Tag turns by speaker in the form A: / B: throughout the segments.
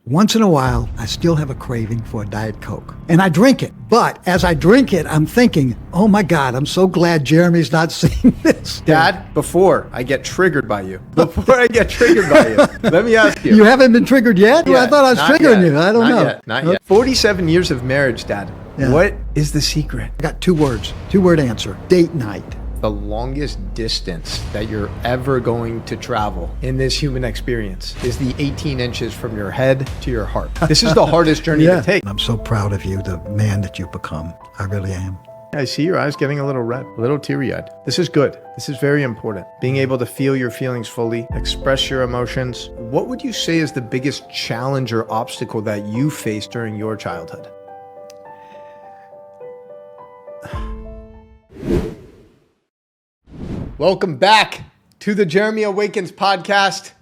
A: Once in a while, I still have a craving for a Diet Coke. And I drink it. But as I drink it, I'm thinking, oh my God, I'm so glad Jeremy's not seeing this.
B: Dad, before I get triggered by you, let me ask you.
A: You haven't been triggered yet? I thought I was triggering you. I don't know.
B: Not yet. 47 years of marriage, Dad. Yeah. What is the secret?
A: I got 2 words. 2-word answer. Date night.
B: The longest distance that you're ever going to travel in this human experience is the 18 inches from your head to your heart. This is the hardest journey to take.
A: I'm so proud of you, the man that you've become. I really am.
B: I see your eyes getting a little red, a little teary-eyed. This is good. This is very important. Being able to feel your feelings fully, express your emotions. What would you say is the biggest challenge or obstacle that you faced during your childhood? Welcome back to the Jeremy Awakens podcast.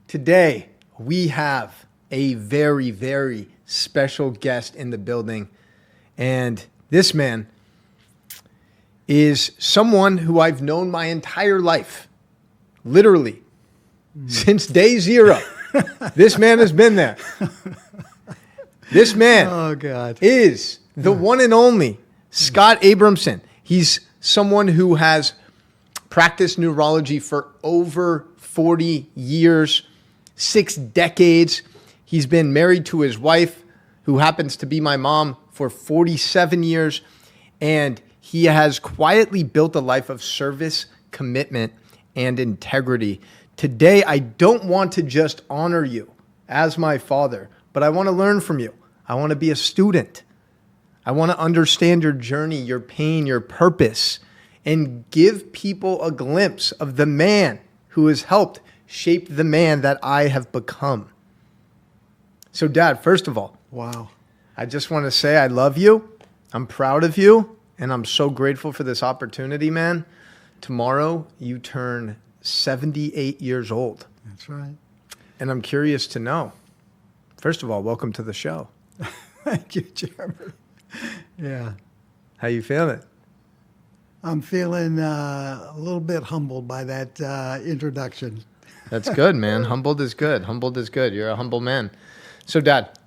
B: Today, we have a very, very special guest in the building. And this man is someone who I've known my entire life. Literally, since day 0. This man has been there. This man is the one and only Scott Abramson. He's someone who has practiced neurology for over 40 years, 6 decades. He's been married to his wife, who happens to be my mom, for 47 years. And he has quietly built a life of service, commitment, and integrity. Today, I don't want to just honor you as my father, but I want to learn from you. I want to be a student. I want to understand your journey, your pain, your purpose, and give people a glimpse of the man who has helped shape the man that I have become. So, Dad, first of all,
A: wow,
B: I just want to say I love you. I'm proud of you, and I'm so grateful for this opportunity, man. Tomorrow, you turn 78 years old.
A: That's right.
B: And I'm curious to know, first of all, welcome to the show.
A: Thank you, Jeremy. Yeah.
B: How you feeling?
A: I'm feeling a little bit humbled by that introduction.
B: That's good, man. Humbled is good. Humbled is good. You're a humble man. So, Dad,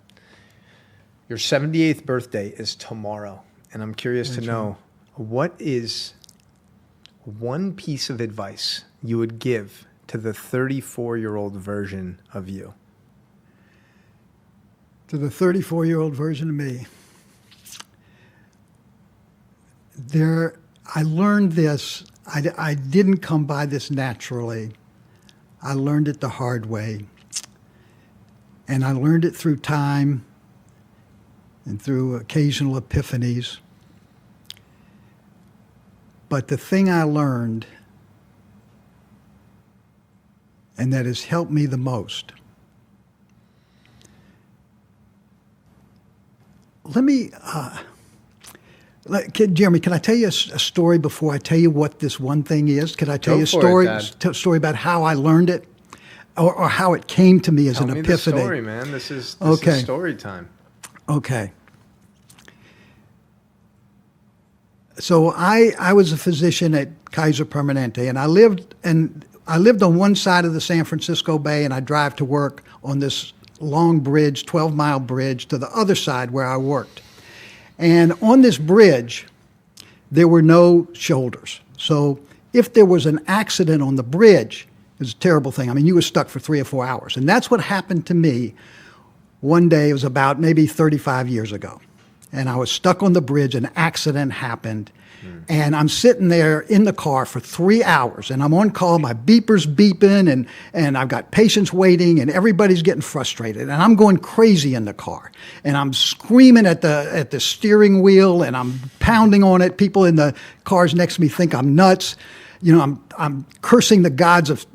B: your 78th birthday is tomorrow. And I'm curious to know, what is one piece of advice you would give to the 34-year-old version of you?
A: To the 34-year-old version of me. I learned this. I didn't come by this naturally. I learned it the hard way. And I learned it through time and through occasional epiphanies. But the thing I learned, and that has helped me the most, Jeremy, can I tell you a story before I tell you what this one thing is? Can I tell you a story about how I learned it, or how it came to me as an epiphany?
B: Tell me the story, man. This is story time. Okay.
A: So I was a physician at Kaiser Permanente, and I lived on one side of the San Francisco Bay, and I drive to work on this long bridge, 12-mile bridge, to the other side where I worked. And on this bridge, there were no shoulders. So if there was an accident on the bridge, it was a terrible thing. I mean, you were stuck for 3 or 4 hours. And that's what happened to me one day. It was about maybe 35 years ago. And I was stuck on the bridge, an accident happened. And I'm sitting there in the car for 3 hours, and I'm on call, my beeper's beeping, and I've got patients waiting, and everybody's getting frustrated. And I'm going crazy in the car. And I'm screaming at the steering wheel, and I'm pounding on it. People in the cars next to me think I'm nuts. You know, I'm cursing the gods of,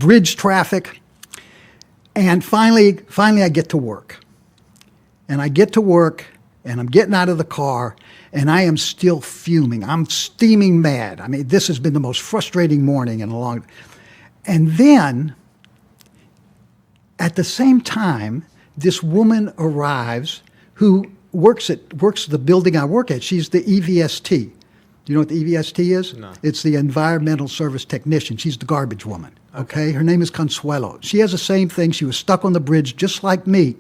A: bridge traffic. And finally I get to work. And I get to work, and I'm getting out of the car, and I am still fuming. I'm steaming mad. I mean, this has been the most frustrating morning in a long... And then, at the same time, this woman arrives who works the building I work at. She's the EVST. Do you know what the EVST is?
B: No.
A: It's the Environmental Service Technician. She's the garbage woman. Okay? Her name is Consuelo. She has the same thing. She was stuck on the bridge just like me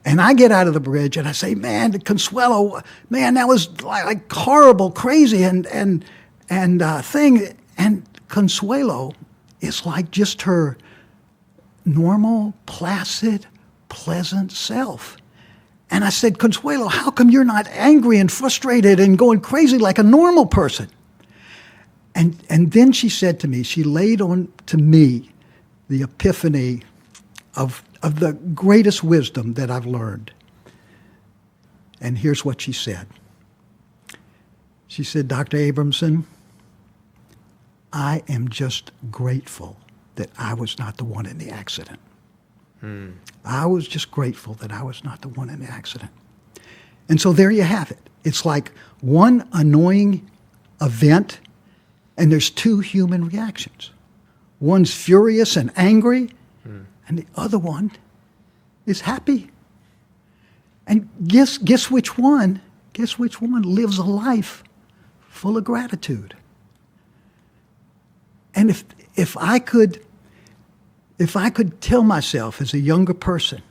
A: And I get out of the bridge and I say, man, Consuelo, man, that was like horrible, crazy, and thing. And Consuelo is like just her normal, placid, pleasant self. And I said, Consuelo, how come you're not angry and frustrated and going crazy like a normal person? And then she said to me, she laid on to me the epiphany of the greatest wisdom that I've learned. And here's what she said. She said, Dr. Abramson, I am just grateful that I was not the one in the accident. I was just grateful that I was not the one in the accident. And so there you have it. It's like one annoying event, and there's two human reactions. One's furious and angry, and the other one is happy. And guess which one? Guess which one lives a life full of gratitude? And if I could tell myself as a younger person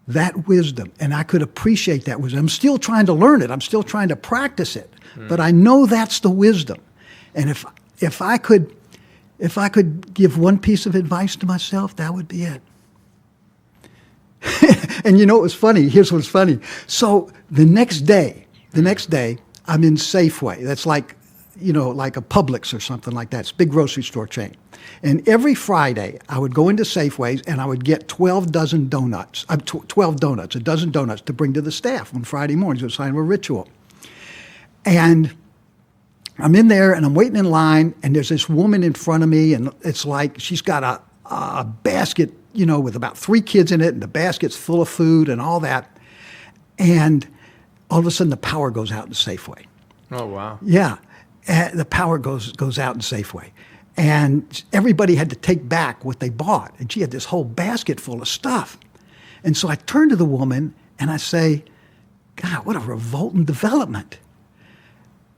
A: that wisdom, and I could appreciate that wisdom, I'm still trying to learn it, I'm still trying to practice it, but I know that's the wisdom. And if I could give one piece of advice to myself, that would be it. And you know what was funny? Here's what's funny. So the next day, I'm in Safeway. That's like, like a Publix or something like that. It's a big grocery store chain. And every Friday, I would go into Safeways and I would get 12 donuts, a dozen donuts to bring to the staff on Friday mornings. It was kind of a ritual. And I'm in there and I'm waiting in line, and there's this woman in front of me, and it's like she's got a basket, with about 3 kids in it, and the basket's full of food and all that. And all of a sudden, the power goes out in Safeway.
B: Oh, wow.
A: Yeah. The power goes out in Safeway. And everybody had to take back what they bought. And she had this whole basket full of stuff. And so I turn to the woman and I say, God, what a revolting development.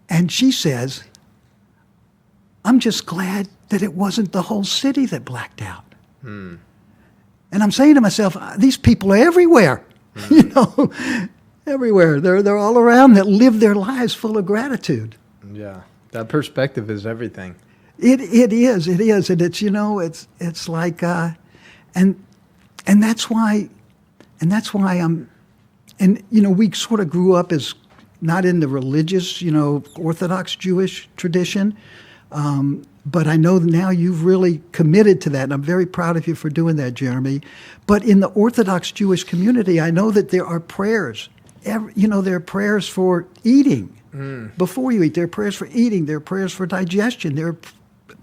A: And she says, I'm just glad that it wasn't the whole city that blacked out. And I'm saying to myself, these people are everywhere, everywhere. They're all around that live their lives full of gratitude.
B: Yeah, that perspective is everything.
A: It is, and it's it's like, and that's why I'm, and we sort of grew up as not in the religious, Orthodox Jewish tradition, but I know now you've really committed to that, and I'm very proud of you for doing that, Jeremy. But in the Orthodox Jewish community, I know that there are prayers. There are prayers for eating before you eat. There are prayers for eating. There are prayers for digestion. There are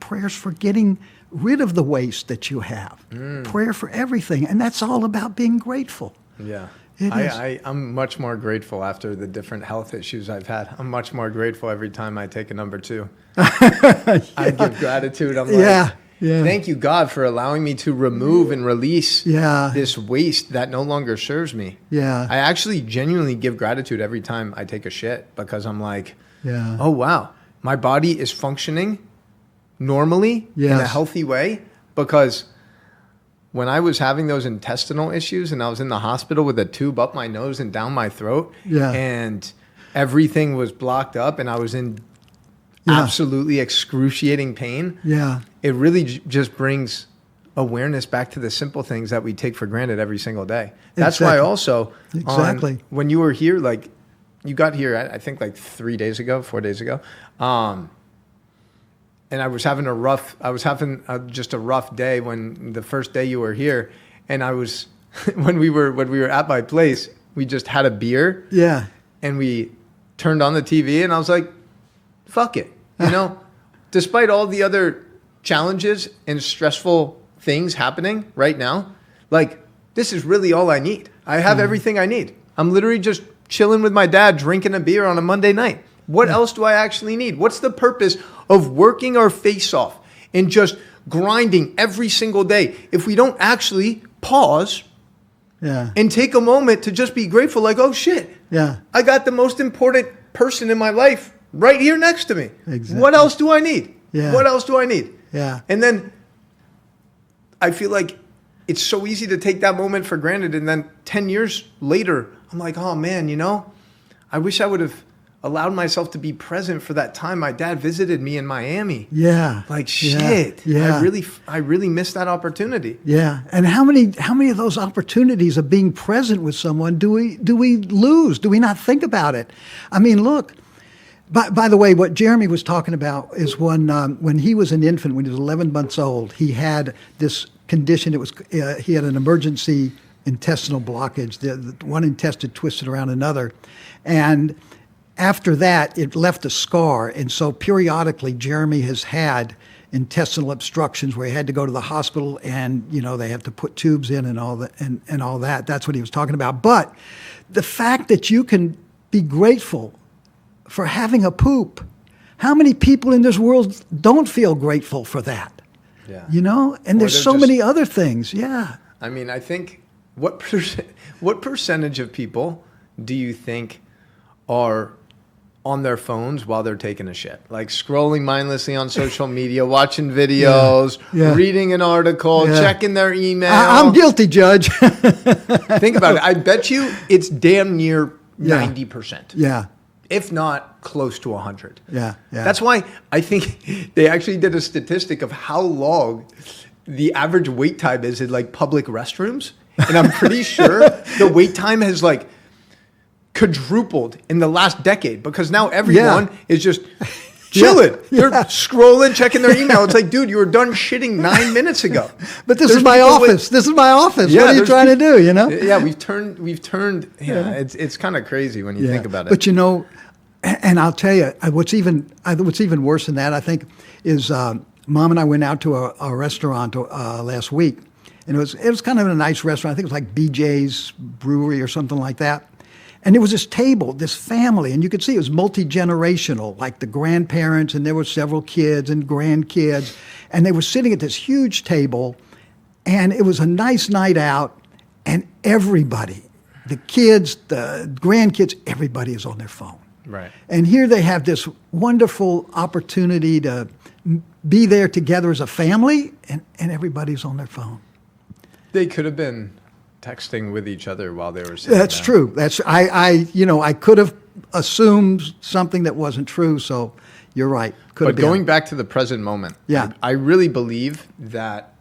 A: prayers for getting rid of the waste that you have. Prayer for everything, and that's all about being grateful.
B: Yeah. I'm much more grateful after the different health issues I've had. I'm much more grateful every time I take a number 2. I give gratitude. I'm like, thank you, God, for allowing me to remove and release this waste that no longer serves me.
A: Yeah.
B: I actually genuinely give gratitude every time I take a shit, because I'm like,
A: yeah,
B: oh, wow, my body is functioning normally in a healthy way, because when I was having those intestinal issues and I was in the hospital with a tube up my nose and down my throat, and everything was blocked up and I was in absolutely excruciating pain, it really just brings awareness back to the simple things that we take for granted every single day. That's why also, when you were here, like you got here, I think like 4 days ago, and I was having just a rough day when the first day you were here, and I was, when we were at my place, we just had a beer, and we turned on the TV, and I was like, fuck it, despite all the other challenges and stressful things happening right now, like this is really all I need. I have everything I need. I'm literally just chilling with my dad, drinking a beer on a Monday night. What else do I actually need? What's the purpose of working our face off and just grinding every single day if we don't actually pause and take a moment to just be grateful, like, oh shit, I got the most important person in my life right here next to me. Exactly. What else do I need? What else do I need? And then I feel like it's so easy to take that moment for granted. And then 10 years later, I'm like, oh man, I wish I would have allowed myself to be present for that time my dad visited me in Miami.
A: Yeah.
B: Like shit.
A: Yeah.
B: I really missed that opportunity.
A: Yeah. And how many of those opportunities of being present with someone do we lose? Do we not think about it? I mean, look, by the way, what Jeremy was talking about is when he was an infant, when he was 11 months old, he had this condition. It was he had an emergency intestinal blockage. The one intestine twisted around another, and after that, it left a scar. And so periodically, Jeremy has had intestinal obstructions where he had to go to the hospital, and they have to put tubes in and all that and all that. That's what he was talking about. But the fact that you can be grateful for having a poop, how many people in this world don't feel grateful for that?
B: Yeah.
A: And there's so many other things. Yeah.
B: I mean, I think what percentage of people do you think are on their phones while they're taking a shit, like scrolling mindlessly on social media, watching videos, reading an article, checking their email?
A: I'm guilty, Judge.
B: Think about it. I bet you it's damn near 90%.
A: Yeah.
B: If not close to 100.
A: Yeah.
B: That's why I think they actually did a statistic of how long the average wait time is in like public restrooms. And I'm pretty sure the wait time has like quadrupled in the last decade, because now everyone is just chilling. They're scrolling, checking their email. It's like, dude, you were done shitting 9 minutes ago.
A: But this is my office. This is my office.
B: Yeah,
A: what are you trying to do,
B: Yeah, we've turned, it's kind of crazy when you think about it.
A: But and I'll tell you, what's even worse than that, I think, is Mom and I went out to a restaurant last week, and it was kind of a nice restaurant. I think it was like BJ's Brewery or something like that. And there was this table, this family, and you could see it was multi-generational, like the grandparents, and there were several kids and grandkids, and they were sitting at this huge table, and it was a nice night out, and everybody, the kids, the grandkids, everybody is on their phone.
B: Right.
A: And here they have this wonderful opportunity to be there together as a family, and everybody's on their phone.
B: They could have been texting with each other while they were sitting
A: That's
B: down.
A: true. I could have assumed something that wasn't true, so you're right.
B: But going back to the present moment, I really believe that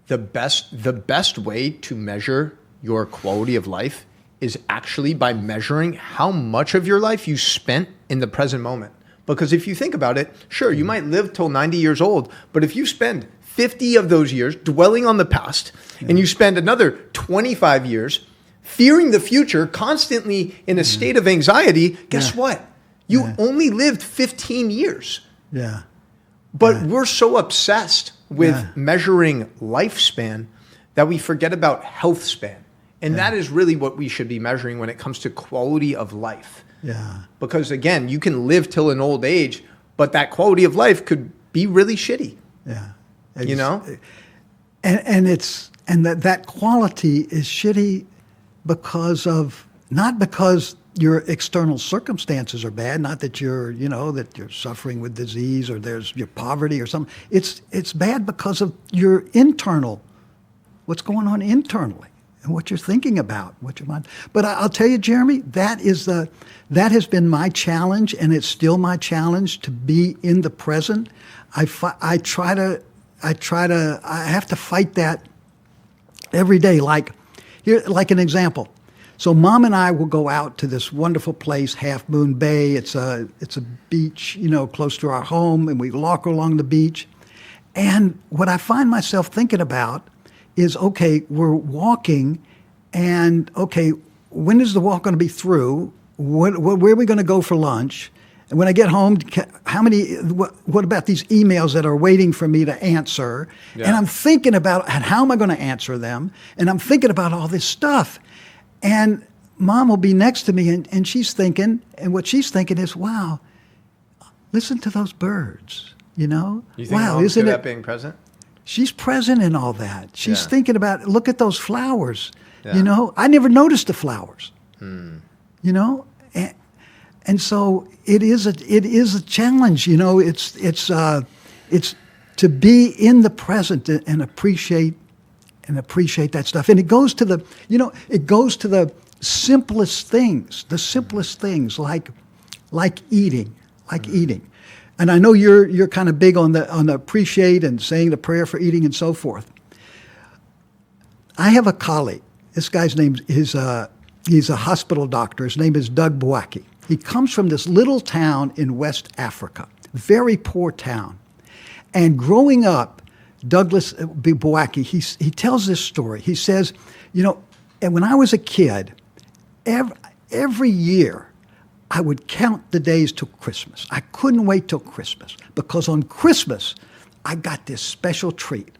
B: the best way to measure your quality of life is actually by measuring how much of your life you spent in the present moment. Because if you think about it, sure, you might live till 90 years old, but if you spend 50 of those years dwelling on the past, and you spend another 25 years fearing the future, constantly in a state of anxiety, guess what? You only lived 15 years.
A: Yeah.
B: But we're so obsessed with measuring lifespan that we forget about health span. And that is really what we should be measuring when it comes to quality of life.
A: Yeah.
B: Because again, you can live till an old age, but that quality of life could be really shitty.
A: Yeah. And that quality is shitty not because your external circumstances are bad, not that you're suffering with disease or there's your poverty or something. It's bad because of your internal, what's going on internally and what you're thinking about, what your mind. But I'll tell you, Jeremy, that has been my challenge, and it's still my challenge to be in the present. I have to fight that every day. Like an example. So Mom and I will go out to this wonderful place, Half Moon Bay. It's a beach, close to our home, and we walk along the beach. And what I find myself thinking about is, okay, we're walking, and okay, when is the walk going to be through? Where are we going to go for lunch? And when I get home, what about these emails that are waiting for me to answer? Yeah. And I'm thinking about how am I going to answer them? And I'm thinking about all this stuff. And Mom will be next to me, and she's thinking, and what she's thinking is, wow, listen to those birds,
B: You think
A: wow,
B: Mom's
A: isn't
B: good
A: it?
B: at being present?
A: She's present in all that. She's thinking about, look at those flowers.
B: Yeah.
A: I never noticed the flowers. And so it is a challenge. It's to be in the present and appreciate and appreciate that stuff. And it goes to the simplest things like eating. And I know you're kind of big on the appreciate and saying the prayer for eating and so forth. I have a colleague. This guy's name is he's a hospital doctor. His name is Doug Bwaki. He comes from this little town in West Africa, very poor town. And growing up, Douglas Bwaki, he tells this story. He says, and when I was a kid, every year I would count the days till Christmas. I couldn't wait till Christmas because on Christmas I got this special treat.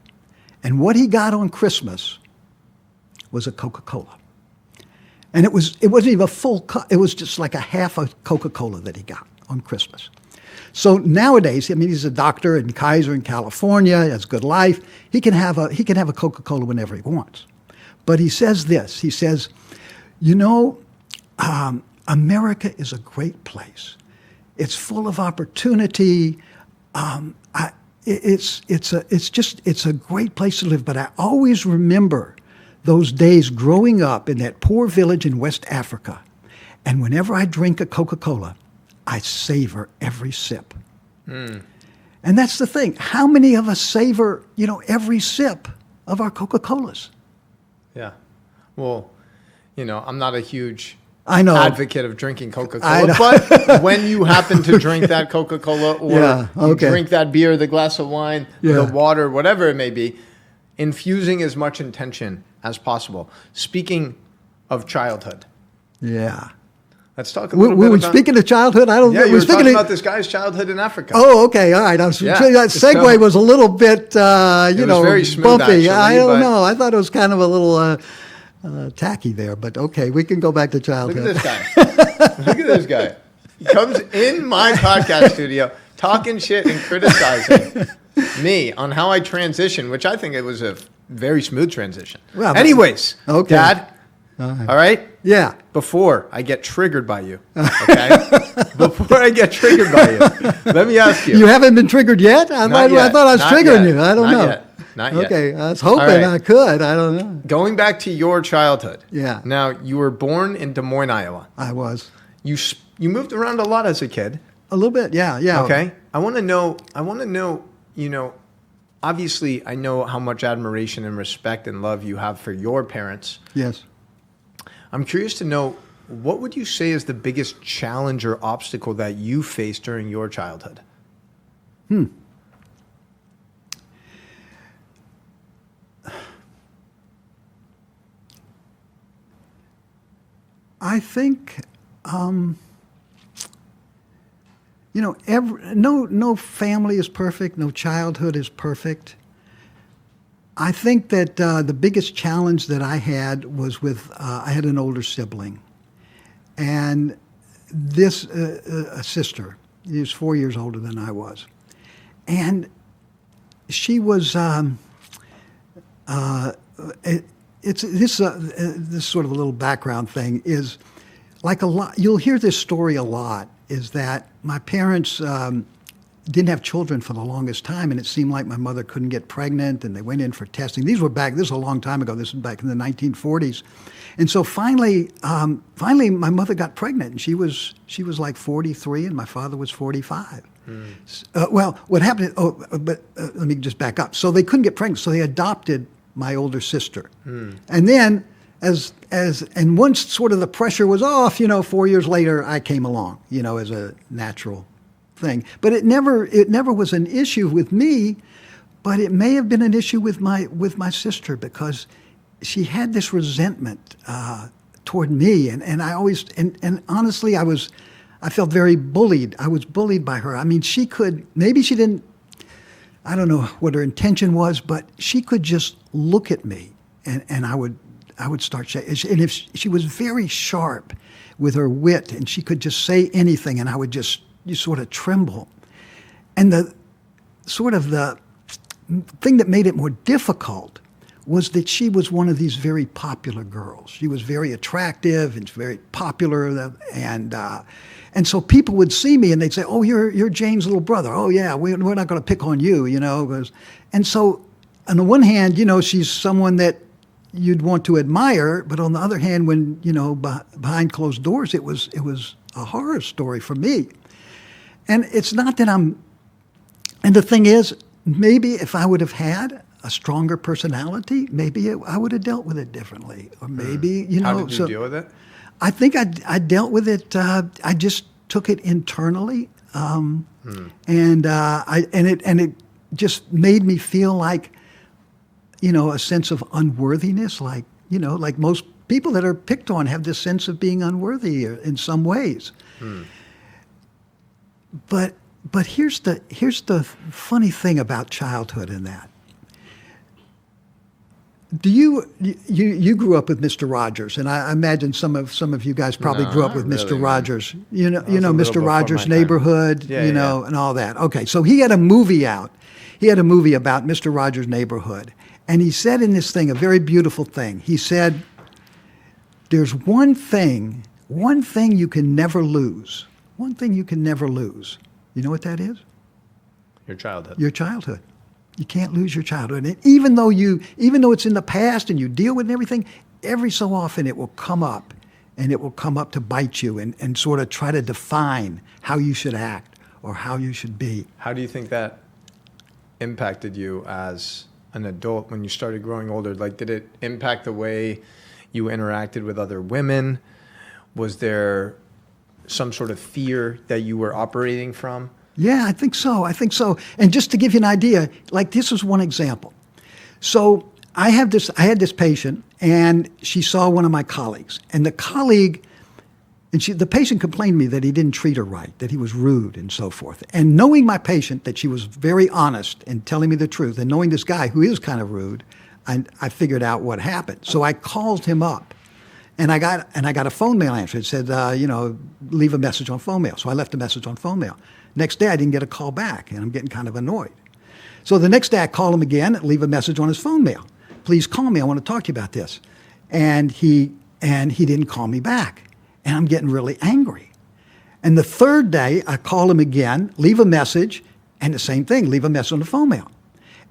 A: And what he got on Christmas was a Coca-Cola. And it wasn't even a full cup. It was just like a half a Coca-Cola that he got on Christmas. So nowadays, he's a doctor in Kaiser in California, has a good life. He can have a Coca-Cola whenever he wants. But he says this. He says, America is a great place. It's full of opportunity. It's a great place to live. But I always remember those days growing up in that poor village in West Africa. And whenever I drink a Coca-Cola, I savor every sip. And that's the thing. How many of us savor, every sip of our Coca-Colas?
B: Yeah. Well, I'm not a huge
A: advocate
B: of drinking Coca-Cola, but when you happen to drink that Coca-Cola or you drink that beer, the glass of wine, the water, whatever it may be, infusing as much intention as possible. Speaking of childhood.
A: Yeah.
B: Let's talk a little bit about...
A: Speaking of childhood, I don't know.
B: You were talking about this guy's childhood in Africa.
A: Oh, okay. All right. That segue was a little bit,
B: very smooth,
A: bumpy.
B: actually,
A: I don't know. I thought it was kind of a little tacky there, but okay. We can go back to childhood.
B: Look at this guy. He comes in my podcast studio talking shit and criticizing me on how I transition, which I think it was a very smooth transition. Well, anyways, okay. Dad, all right?
A: Yeah.
B: Before I get triggered by you, okay? Before I get triggered by you, let me ask you.
A: You haven't been triggered yet? I thought I was triggering you. I don't know.
B: Not yet.
A: Okay, I was hoping I could. I don't know.
B: Going back to your childhood.
A: Yeah.
B: Now, you were born in Des Moines, Iowa.
A: I was.
B: You moved around a lot as a kid.
A: A little bit, yeah.
B: Okay. I want to know, obviously I know how much admiration and respect and love you have for your parents.
A: Yes.
B: I'm curious to know, what would you say is the biggest challenge or obstacle that you faced during your childhood?
A: I think, no family is perfect, no childhood is perfect. I think that the biggest challenge that I had was with, I had an older sibling. And this, a sister, she was 4 years older than I was. And she was, this sort of a little background thing is like a lot, you'll hear this story a lot, is that my parents didn't have children for the longest time, and it seemed like my mother couldn't get pregnant, and they went in for testing. This is a long time ago. This was back in the 1940s. And so finally my mother got pregnant, and she was like 43, and my father was 45. What happened, let me just back up. So they couldn't get pregnant, so they adopted my older sister. And then and once sort of the pressure was off, 4 years later, I came along, as a natural thing. But it never was an issue with me, but it may have been an issue with my sister, because she had this resentment toward me, and I always, and honestly, I felt very bullied. I was bullied by her. I mean, maybe she didn't, I don't know what her intention was, but she could just look at me, and I would start shaking. And if she was very sharp with her wit, and she could just say anything, and I would just sort of tremble. And the thing that made it more difficult was that she was one of these very popular girls. She was very attractive and very popular, and so people would see me and they'd say, "Oh, you're Jane's little brother. Oh yeah, we're not going to pick on you, And so on the one hand, she's someone that you'd want to admire, but on the other hand, when, behind closed doors, it was a horror story for me. And it's not that and the thing is, maybe if I would have had a stronger personality, maybe I would have dealt with it differently. Or maybe,
B: How did you deal with it?
A: I think I dealt with it, I just took it internally. And it just made me feel like, a sense of unworthiness, like most people that are picked on have this sense of being unworthy in some ways. But here's the funny thing about childhood in that. Do you grew up with Mr. Rogers, and I imagine some of you guys probably grew up with Mr.
B: really,
A: Rogers.
B: man.
A: Mr. Rogers' Neighborhood,
B: Yeah,
A: and all that. Okay, so he had a movie out. He had a movie about Mr. Rogers' Neighborhood, and he said in this thing a very beautiful thing. He said, "There's one thing you can never lose. One thing you can never lose. You know what that is?
B: Your childhood.
A: Your childhood. You can't lose your childhood. And even though it's in the past and you deal with everything, every so often it will come up, and it will come up to bite you and sort of try to define how you should act or how you should be."
B: How do you think that impacted you as an adult when you started growing older? Like, did it impact the way you interacted with other women? Was there some sort of fear that you were operating from?
A: Yeah, I think so. And just to give you an idea, like this is one example. So I had this patient, and she saw one of my colleagues, and the patient complained to me that he didn't treat her right, that he was rude and so forth. And knowing my patient, that she was very honest and telling me the truth, and knowing this guy who is kind of rude, I figured out what happened. So I called him up, and I got a phone mail answer. It said, leave a message on phone mail. So I left a message on phone mail. Next day, I didn't get a call back, and I'm getting kind of annoyed. So the next day, I call him again and leave a message on his phone mail. "Please call me. I want to talk to you about this." And he didn't call me back, and I'm getting really angry. And the third day, I call him again, leave a message, and the same thing, leave a message on the phone mail.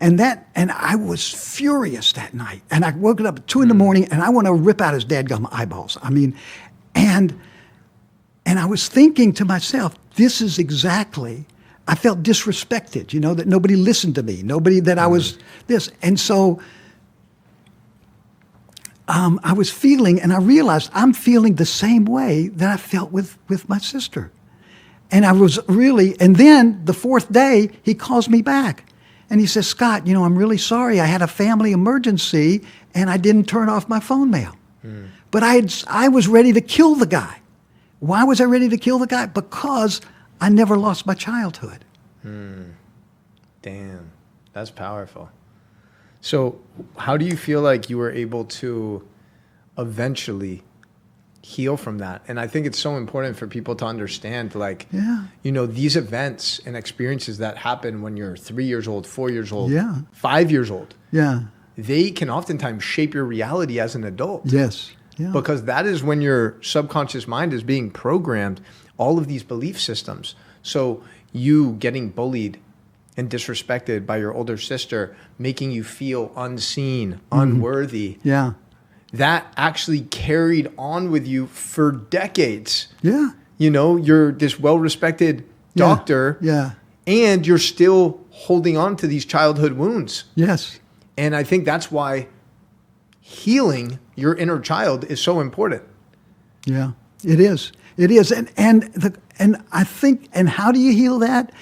A: And I was furious that night. And I woke up at 2 in the morning, and I want to rip out his dadgum eyeballs. I mean, and I was thinking to myself, this is exactly, I felt disrespected, that nobody listened to me, that I was this. And so I was feeling, and I realized I'm feeling the same way that I felt with my sister. And and then the fourth day, he calls me back. And he says, "Scott, I'm really sorry. I had a family emergency, and I didn't turn off my phone mail." But I was ready to kill the guy. Why was I ready to kill the guy? Because I never lost my childhood.
B: Damn, that's powerful. So how do you feel like you were able to eventually heal from that? And I think it's so important for people to understand, these events and experiences that happen when you're 3 years old, 4 years old, 5 years old.
A: Yeah.
B: They can oftentimes shape your reality as an adult.
A: Yes. Yeah.
B: Because that is when your subconscious mind is being programmed, all of these belief systems. So you getting bullied and disrespected by your older sister, making you feel unseen, unworthy.
A: Yeah.
B: That actually carried on with you for decades.
A: Yeah.
B: You're this well-respected doctor.
A: Yeah.
B: And you're still holding on to these childhood wounds.
A: Yes.
B: And I think that's why healing your inner child is so important.
A: Yeah, it is. It is. And I think, and how do you heal that?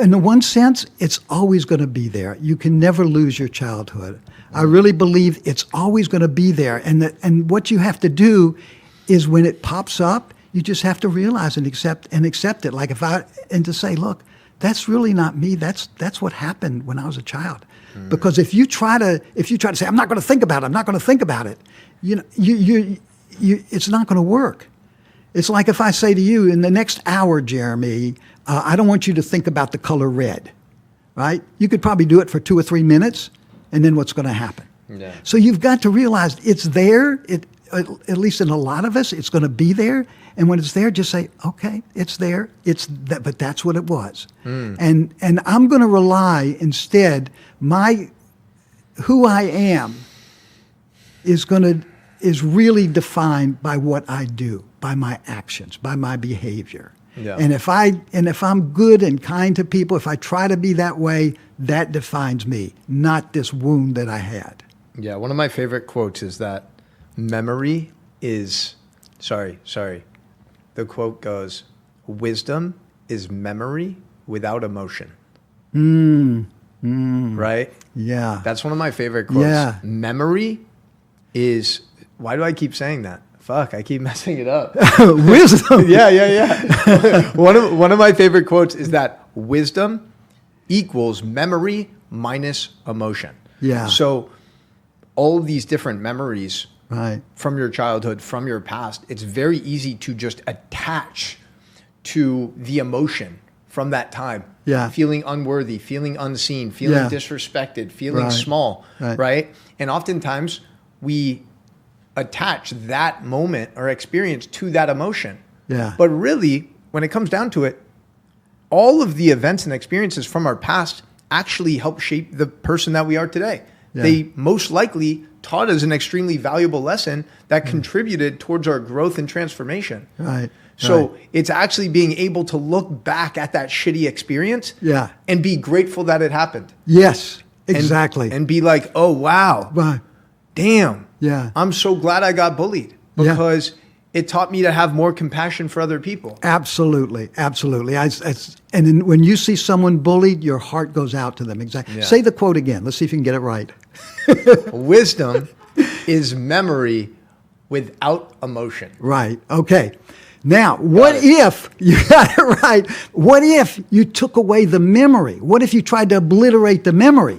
A: In the one sense, it's always going to be there. You can never lose your childhood. I really believe it's always going to be there. And what you have to do is when it pops up, you just have to realize and accept it. Like and to say, look, that's really not me. That's what happened when I was a child. Because if you try to say, I'm not going to think about it, it's not going to work. It's like if I say to you, in the next hour, Jeremy, I don't want you to think about the color red, right? You could probably do it for 2 or 3 minutes, and then what's going to happen?
B: Yeah.
A: So you've got to realize it's there, at least in a lot of us, it's going to be there. And when it's there, just say, okay, it's there. It's that, but that's what it was. And I'm going to rely instead, who I am is really defined by what I do, by my actions, by my behavior.
B: Yeah.
A: And if I'm good and kind to people, if I try to be that way, that defines me, not this wound that I had.
B: Yeah, one of my favorite quotes is that memory is, sorry. The quote goes, wisdom is memory without emotion. Right?
A: Yeah.
B: That's one of my favorite quotes.
A: Yeah.
B: Memory is, why do I keep saying that? Fuck, I keep messing it up.
A: Wisdom.
B: Yeah. One of my favorite quotes is that wisdom equals memory minus emotion.
A: Yeah.
B: So all of these different memories
A: Right.
B: from your childhood, from your past, it's very easy to just attach to the emotion from that time.
A: Yeah.
B: Feeling unworthy, feeling unseen, feeling disrespected, feeling
A: Right.
B: small,
A: Right.
B: right? And oftentimes we attach that moment or experience to that emotion.
A: Yeah.
B: But really, when it comes down to it, all of the events and experiences from our past actually help shape the person that we are today.
A: Yeah.
B: They most likely taught us an extremely valuable lesson that contributed towards our growth and transformation.
A: Right.
B: So
A: right.
B: it's actually being able to look back at that shitty experience
A: Yeah.
B: and be grateful that it happened.
A: Yes,
B: And-
A: exactly.
B: And be like, oh, wow,
A: Right.
B: damn.
A: Yeah.
B: I'm so glad I got bullied
A: Yeah.
B: because it taught me to have more compassion for other people.
A: Absolutely, absolutely. When you see someone bullied, your heart goes out to them. Exactly.
B: Yeah.
A: Say the quote again. Let's see if you can get it right.
B: Wisdom is memory without emotion.
A: Right. Okay. Now, what if you got it right? What if you took away the memory? What if you tried to obliterate the memory?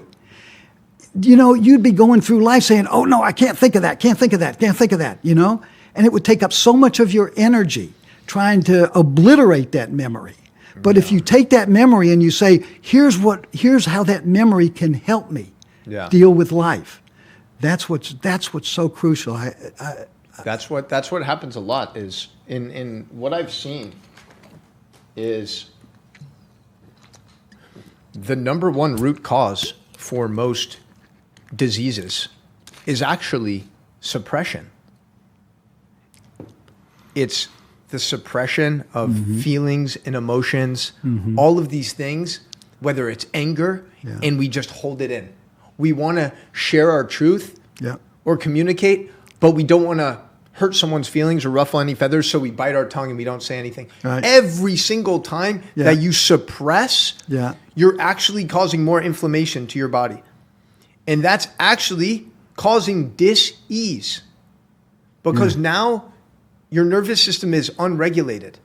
A: You'd be going through life saying, "Oh no, I can't think of that. Can't think of that. Can't think of that." And it would take up so much of your energy trying to obliterate that memory. But if you take that memory and you say, here's how that memory can help me deal with life. That's what's so crucial.
B: That's what happens a lot is in what I've seen is the number one root cause for most diseases is actually suppression. It's the suppression of feelings and emotions, all of these things, whether it's anger, and we just hold it in. We want to share our truth or communicate, but we don't want to hurt someone's feelings or ruffle any feathers, so we bite our tongue and we don't say anything.
A: Right.
B: Every single time that you suppress, you're actually causing more inflammation to your body. And that's actually causing dis-ease because now your nervous system is unregulated.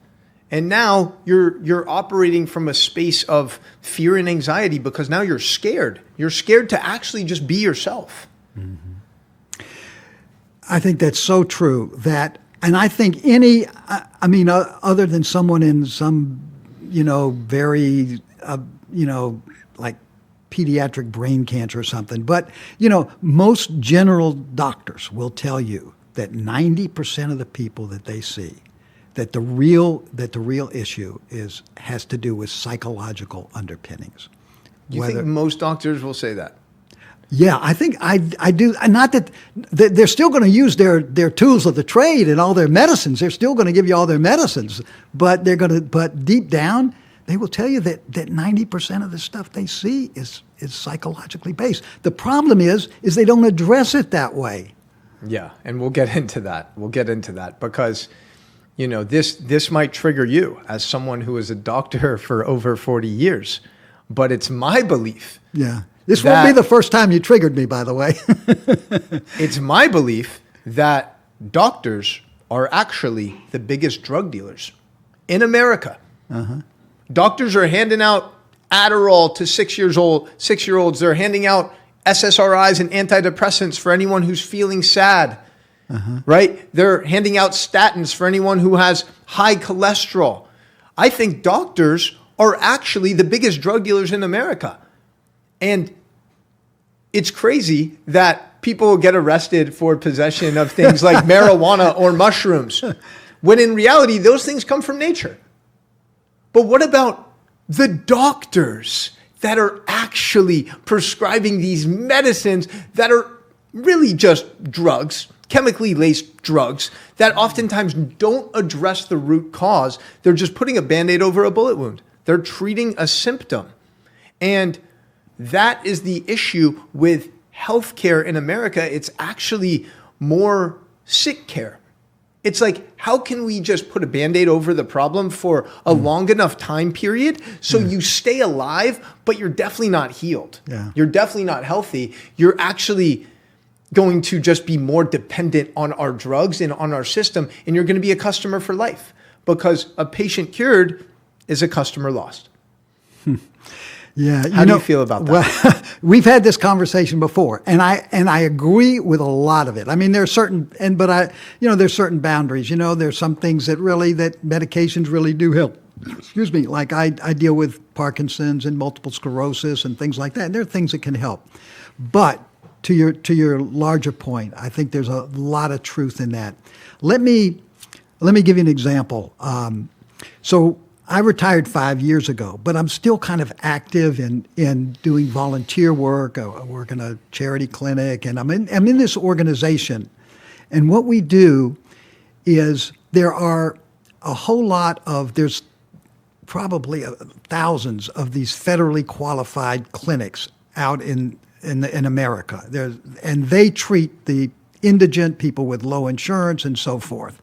B: And now you're operating from a space of fear and anxiety because now you're scared. You're scared to actually just be yourself.
A: I think that's so true. And I think other than someone in some, very, like pediatric brain cancer or something, but most general doctors will tell you that 90% of the people that they see, that the real issue has to do with psychological underpinnings.
B: You think most doctors will say that?
A: Yeah, I think I do. Not that they're still going to use their tools of the trade and all their medicines. They're still going to give you all their medicines, but but deep down, they will tell you that 90% of the stuff they see is psychologically based. The problem is they don't address it that way.
B: Yeah, and we'll get into that. Because, this might trigger you as someone who is a doctor for over 40 years. But it's my belief.
A: Yeah. This won't be the first time you triggered me, by the way.
B: It's my belief that doctors are actually the biggest drug dealers in America. Doctors are handing out Adderall to 6-year-olds. They're handing out SSRIs and antidepressants for anyone who's feeling sad, right? They're handing out statins for anyone who has high cholesterol. I think doctors are actually the biggest drug dealers in America. And it's crazy that people get arrested for possession of things like marijuana or mushrooms, when in reality, those things come from nature. But what about the doctors that are actually prescribing these medicines that are really just drugs, chemically laced drugs, that oftentimes don't address the root cause? They're just putting a Band-Aid over a bullet wound. They're treating a symptom. And that is the issue with healthcare in America. It's actually more sick care. It's like, how can we just put a Band-Aid over the problem for a long enough time period so you stay alive, but you're definitely not healed.
A: Yeah.
B: You're definitely not healthy. You're actually going to just be more dependent on our drugs and on our system, and you're going to be a customer for life, because a patient cured is a customer lost.
A: Yeah.
B: How do you feel about that?
A: Well, we've had this conversation before, and I agree with a lot of it. I mean, there's certain boundaries. There's some things that medications really do help. Excuse me. Like I deal with Parkinson's and multiple sclerosis and things like that. And there are things that can help. But to your larger point, I think there's a lot of truth in that. Let me give you an example. So I retired 5 years ago, but I'm still kind of active in doing volunteer work. I work in a charity clinic, and I'm in this organization. And what we do is there's probably thousands of these federally qualified clinics out in America. And they treat the indigent, people with low insurance and so forth,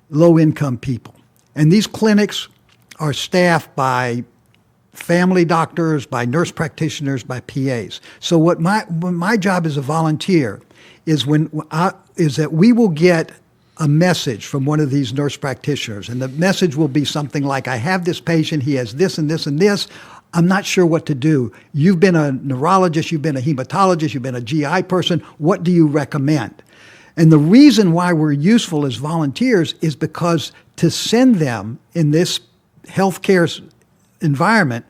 A: low income people. And these clinics are staffed by family doctors, by nurse practitioners, by PAs. So what my job as a volunteer is that we will get a message from one of these nurse practitioners, and the message will be something like, I have this patient, he has this and this and this. I'm not sure what to do. You've been a neurologist, you've been a hematologist, you've been a GI person. What do you recommend? And the reason why we're useful as volunteers is because to send them in this healthcare environment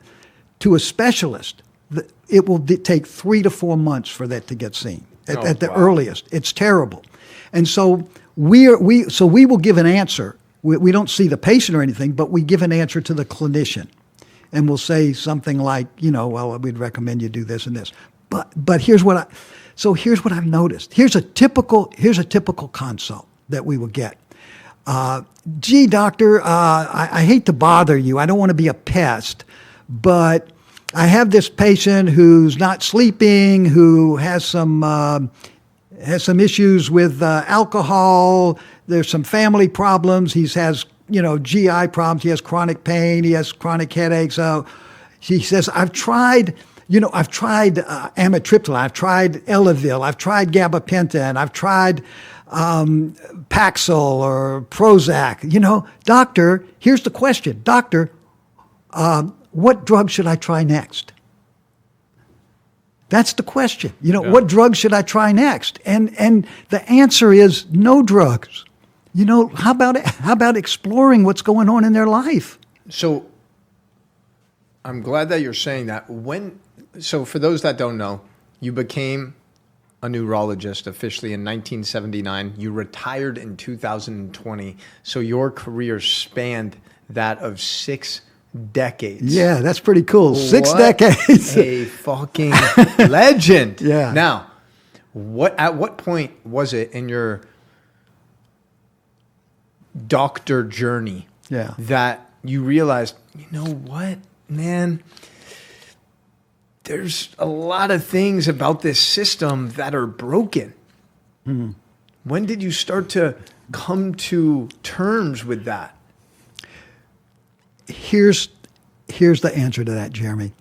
A: to a specialist, it will take 3 to 4 months for that to get seen at the earliest. It's terrible. And so we will give an answer. We don't see the patient or anything, but we give an answer to the clinician. And we'll say something like, well, we'd recommend you do this and this. But here's what I've noticed. Here's a typical consult that we will get. Gee, doctor, I hate to bother you. I don't want to be a pest, but I have this patient who's not sleeping, who has some issues with alcohol. There's some family problems. He has GI problems. He has chronic pain. He has chronic headaches. So he says, I've tried amitriptyline, I've tried Elavil, I've tried gabapentin, I've tried Paxil or Prozac. Doctor, here's the question. Doctor, what drug should I try next? That's the question. What drug should I try next? And the answer is no drugs. How about exploring what's going on in their life?
B: So I'm glad that you're saying that. So for those that don't know, you became a neurologist officially in 1979. You retired in 2020. So your career spanned that of 6 decades.
A: Yeah, that's pretty cool. 6 decades.
B: A fucking legend.
A: Yeah.
B: Now, at what point was it in your doctor journey that you realized, you know what, man? There's a lot of things about this system that are broken. Mm-hmm. When did you start to come to terms with that?
A: Here's the answer to that, Jeremy.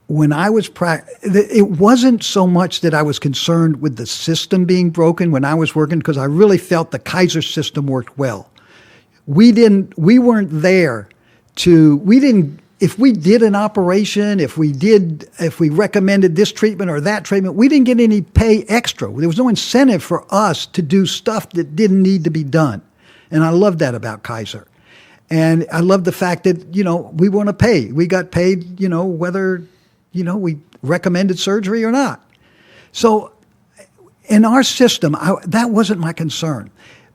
A: When I was it wasn't so much that I was concerned with the system being broken when I was working, because I really felt the Kaiser system worked well. If we did an operation, if we recommended this treatment or that treatment, we didn't get any pay extra. There was no incentive for us to do stuff that didn't need to be done. And I love that about Kaiser. And I love the fact that, we want to pay. We got paid, whether, recommended surgery or not. So in our system, that wasn't my concern.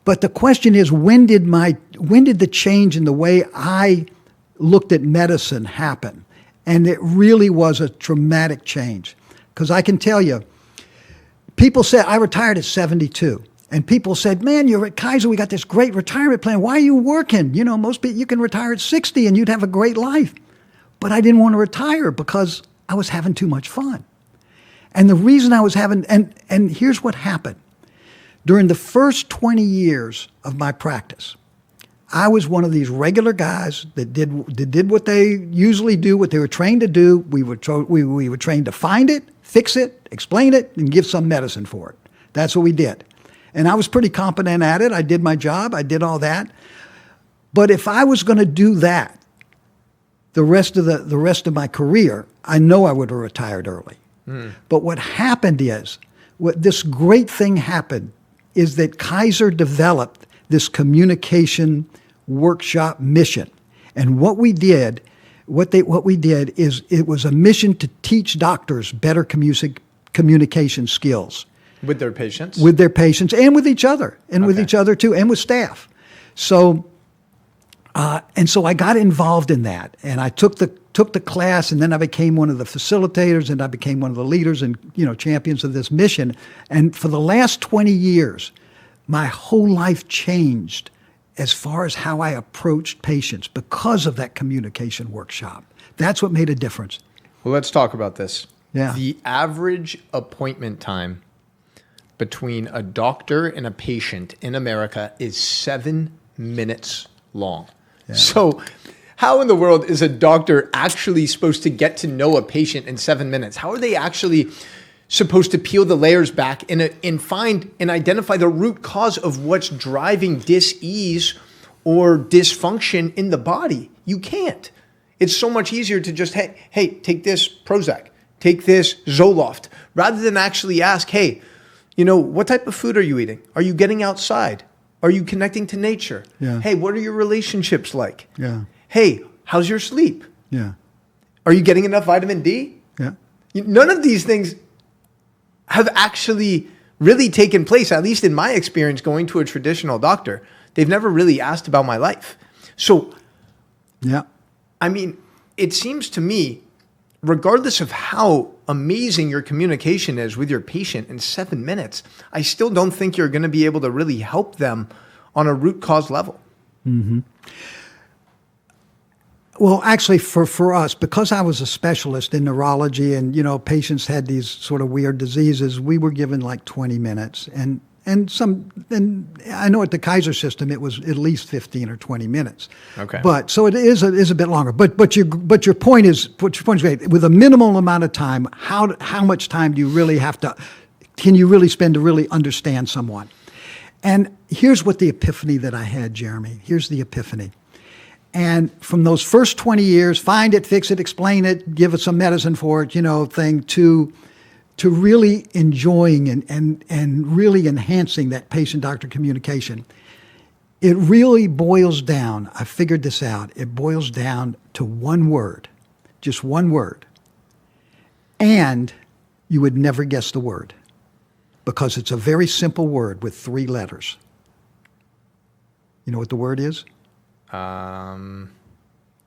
A: But the question is, when did the change in the way I looked at medicine happen? And it really was a traumatic change. Because I can tell you, people said, I retired at 72. And people said, man, you're at Kaiser, we got this great retirement plan. Why are you working? You know, most people, you can retire at 60 and you'd have a great life. But I didn't want to retire because I was having too much fun. And the reason I was having, and here's what happened. During the first 20 years of my practice, I was one of these regular guys that did what they usually do, what they were trained to do. We were trained to find it, fix it, explain it, and give some medicine for it. That's what we did. And I was pretty competent at it. I did my job. I did all that. But if I was going to do that the rest of my career, I know I would have retired early. But what happened is, what this great thing happened is that Kaiser developed this communication workshop mission. And what we did is it was a mission to teach doctors better communication skills.
B: With their patients?
A: With their patients and with each other, and with each other too, and with staff. So, so I got involved in that, and I took the class, and then I became one of the facilitators, and I became one of the leaders and champions of this mission. And for the last 20 years, my whole life changed as far as how I approached patients because of that communication workshop. That's what made a difference.
B: Well, let's talk about this.
A: Yeah.
B: The average appointment time between a doctor and a patient in America is 7 minutes long. Yeah. So how in the world is a doctor actually supposed to get to know a patient in 7 minutes? How are they actually supposed to peel the layers back and find and identify the root cause of what's driving dis-ease or dysfunction in the body? You can't. It's so much easier to just, hey, take this Prozac, take this Zoloft, rather than actually ask, hey, what type of food are you eating? Are you getting outside? Are you connecting to nature?
A: Yeah.
B: Hey, what are your relationships like?
A: Yeah.
B: Hey, how's your sleep?
A: Yeah.
B: Are you getting enough vitamin D?
A: Yeah.
B: None of these things have actually really taken place, at least in my experience going to a traditional doctor. They've never really asked about my life. So,
A: yeah.
B: I mean, it seems to me, regardless of how amazing your communication is with your patient in 7 minutes, I still don't think you're going to be able to really help them on a root cause level.
A: Mm-hmm. Well, actually, for us, because I was a specialist in neurology and, patients had these sort of weird diseases, we were given like 20 minutes. And I know at the Kaiser system, it was at least 15 or 20 minutes.
B: Okay.
A: But so it is a bit longer. But your point is great. With a minimal amount of time, how much time do you really can you really spend to really understand someone? And here's what the epiphany that I had, Jeremy. Here's the epiphany. And from those first 20 years, find it, fix it, explain it, give it some medicine for it, thing to really enjoying and really enhancing that patient-doctor communication. It really boils down, I figured this out, it boils down to one word, just one word. And you would never guess the word because it's a very simple word with 3 letters. You know what the word is?
B: The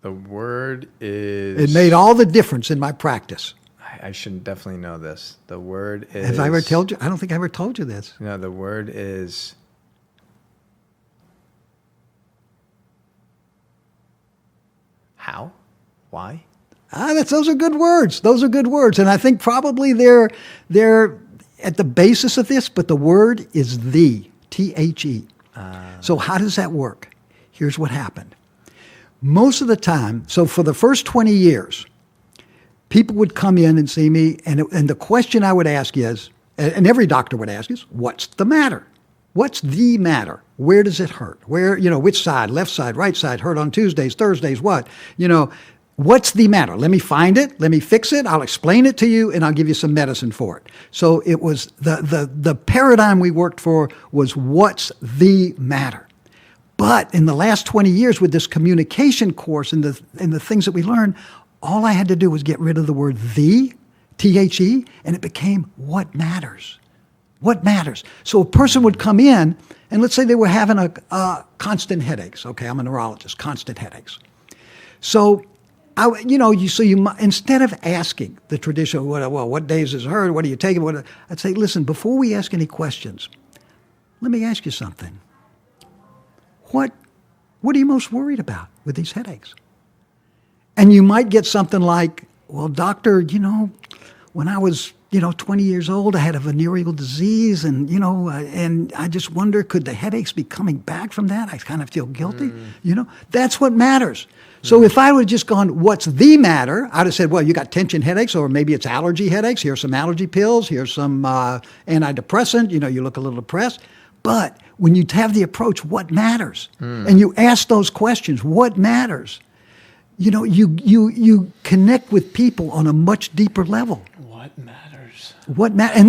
B: word is...
A: It made all the difference in my practice.
B: I should definitely know this. The word is...
A: Have I ever told you? I don't think I ever told you this.
B: No, the word is... How? Why?
A: Those are good words. Those are good words. And I think probably they're at the basis of this, but the word is the, T-H-E. So how does that work? Here's what happened. Most of the time, so for the first 20 years, people would come in and see me, and the question I would ask is, and every doctor would ask is, what's the matter? What's the matter? Where does it hurt? Where, which side, left side, right side, hurt on Tuesdays, Thursdays, what? What's the matter? Let me find it. Let me fix it. I'll explain it to you, and I'll give you some medicine for it. So it was the paradigm we worked for was what's the matter? But in the last 20 years with this communication course and the things that we learned, all I had to do was get rid of the word the THE, and it became what matters. What matters? So a person would come in, and let's say they were having a constant headaches. Okay, I'm a neurologist, constant headaches. So, instead of asking the traditional, what days is it hurt? What are you taking? I'd say, listen, before we ask any questions, let me ask you something. What are you most worried about with these headaches? And you might get something like, well, doctor, when I was 20 years old, I had a venereal disease, and and I just wonder, could the headaches be coming back from that? I kind of feel guilty. That's what matters. So if I would have just gone, what's the matter? I'd have said, well, you got tension headaches, or maybe it's allergy headaches. Here's some allergy pills. Here's some antidepressant. You look a little depressed. But when you have the approach, what matters? And you ask those questions, what matters? You connect with people on a much deeper level.
B: What matters?
A: And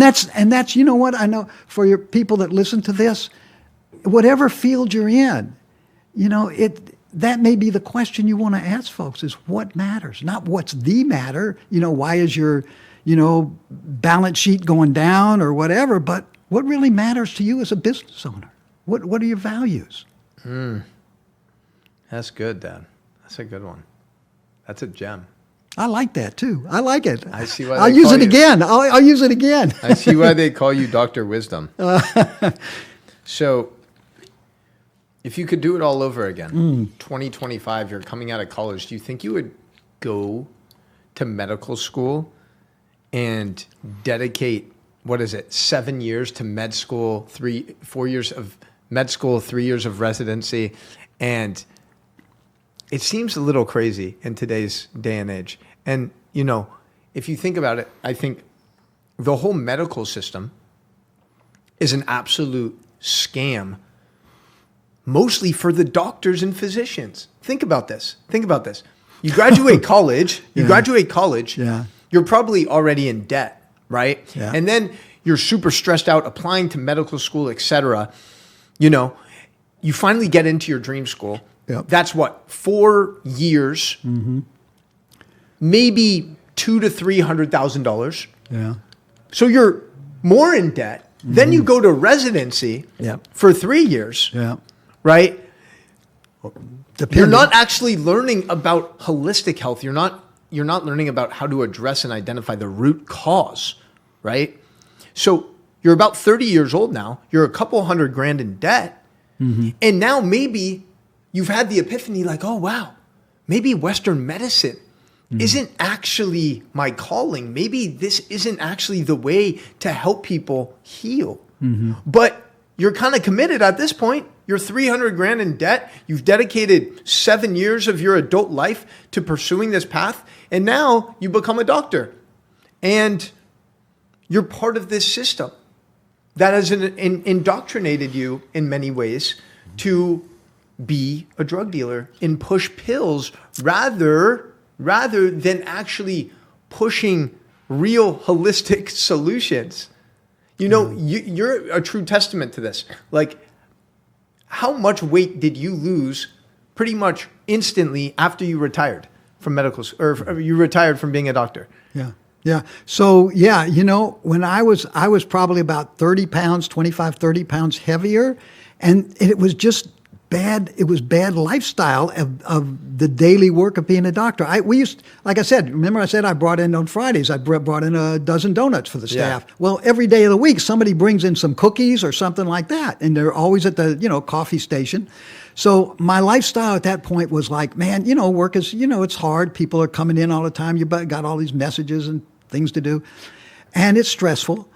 A: that's what I know for your people that listen to this, whatever field you're in, that may be the question you want to ask folks is what matters, not what's the matter. Why is your balance sheet going down or whatever, but what really matters to you as a business owner? What are your values?
B: That's good, Dad. That's a good one. That's a gem.
A: I like that too. I like it.
B: I see why
A: I'll use it again. I'll use it again.
B: I see why they call you Dr. Wisdom. So, if you could do it all over again, 2025, you're coming out of college, do you think you would go to medical school and dedicate, 7 years to med school, 4 years of med school, 3 years of residency, and it seems a little crazy in today's day and age. And, if you think about it, I think the whole medical system is an absolute scam, mostly for the doctors and physicians. Think about this. You graduate college,
A: Yeah.
B: you're probably already in debt, right?
A: Yeah.
B: And then you're super stressed out applying to medical school, etc. You finally get into your dream school.
A: Yep.
B: That's 4 years, maybe $200,000 to $300,000.
A: Yeah.
B: So you're more in debt. Then you go to residency for 3 years, right? You're not actually learning about holistic health. You're not learning about how to address and identify the root cause, right? So you're about 30 years old now. You're a couple $100,000 in debt. And now maybe you've had the epiphany like, oh, wow, maybe Western medicine isn't actually my calling. Maybe this isn't actually the way to help people heal. But you're kind of committed at this point. You're $300,000 in debt. You've dedicated 7 years of your adult life to pursuing this path. And now you become a doctor. And you're part of this system that has indoctrinated you in many ways to be a drug dealer and push pills rather than actually pushing real holistic solutions. You're a true testament to this. Like, how much weight did you lose pretty much instantly after you retired from medical school, or you retired from being a doctor?
A: Yeah. So, when I was probably about 30 pounds, 25, 30 pounds heavier. And it was just bad. It was bad lifestyle of the daily work of being a doctor. Like I said, remember I said I brought in on Fridays, I brought in a dozen donuts for the staff. Yeah. Well, every day of the week, somebody brings in some cookies or something like that. And they're always at the, coffee station. So my lifestyle at that point was like, man, work is, it's hard. People are coming in all the time. You got all these messages and things to do. And it's stressful.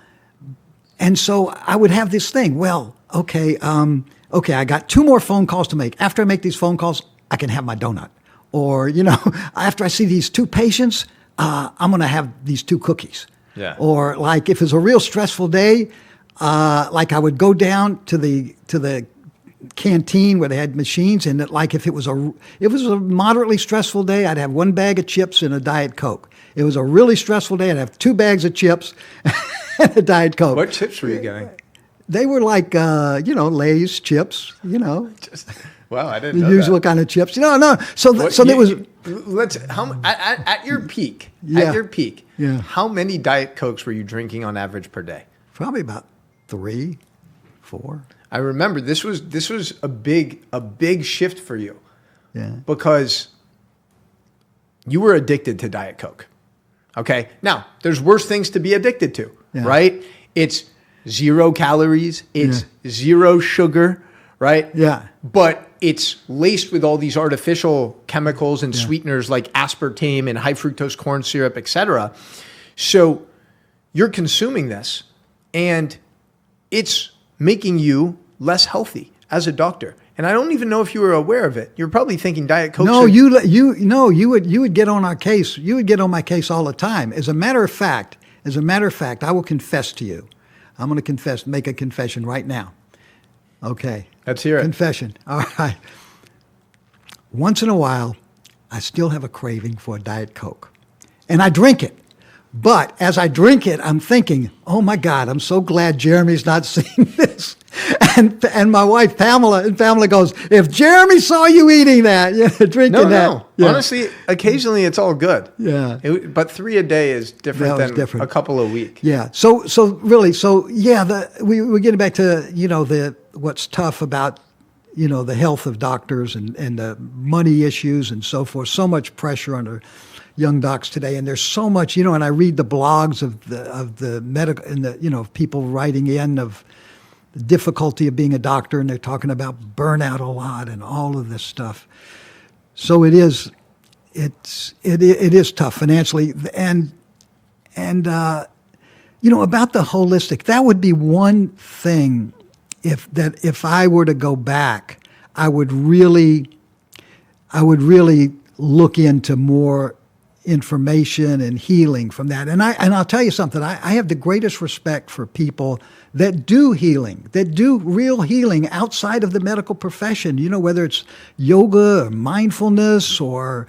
A: And so I would have this thing, okay, I got 2 more phone calls to make. After I make these phone calls, I can have my donut. Or, after I see these 2 patients, I'm going to have these 2 cookies.
B: Yeah.
A: Or like if it's a real stressful day, like I would go down to the canteen where they had machines, and if it was a moderately stressful day, I'd have 1 bag of chips and a Diet Coke. It was a really stressful day, I'd have 2 bags of chips and a Diet Coke.
B: What chips were you getting?
A: They were like, Lay's chips,
B: Wow, I didn't know
A: the usual kind of chips. No. So there was
B: At your peak,
A: Yeah.
B: how many Diet Cokes were you drinking on average per day?
A: Probably about 3, 4.
B: I remember this was a big shift for you.
A: Yeah.
B: Because you were addicted to Diet Coke. Okay. Now, there's worse things to be addicted to, right? It's 0 calories. It's 0 sugar, right?
A: Yeah.
B: But it's laced with all these artificial chemicals and sweeteners like aspartame and high fructose corn syrup, et cetera. So you're consuming this and it's making you less healthy as a doctor. And I don't even know if you were aware of it. You're probably thinking Diet Coke.
A: No, you would get on our case. You would get on my case all the time. As a matter of fact, I will confess to you. I'm going to make a confession right now. Okay.
B: Let's hear it.
A: Confession. All right. Once in a while, I still have a craving for a Diet Coke. And I drink it. But as I drink it, I'm thinking, oh my God, I'm so glad Jeremy's not seeing this. And my wife, Pamela goes, if Jeremy saw you eating that, drinking that.
B: No. Yeah. Honestly, occasionally it's all good.
A: Yeah.
B: But 3 a day is different than a couple a week.
A: Yeah. So we're getting back to, what's tough about, the health of doctors and the money issues and so forth. So much pressure under young docs today, and there's so much, and I read the blogs of the medical and the people writing in of the difficulty of being a doctor, and they're talking about burnout a lot and all of this stuff. So it is tough financially, and about the holistic, that would be one thing if I were to go back, I would really look into more information and healing from that. And I'll tell you something, I have the greatest respect for people that do healing, that do real healing outside of the medical profession, whether it's yoga or mindfulness or,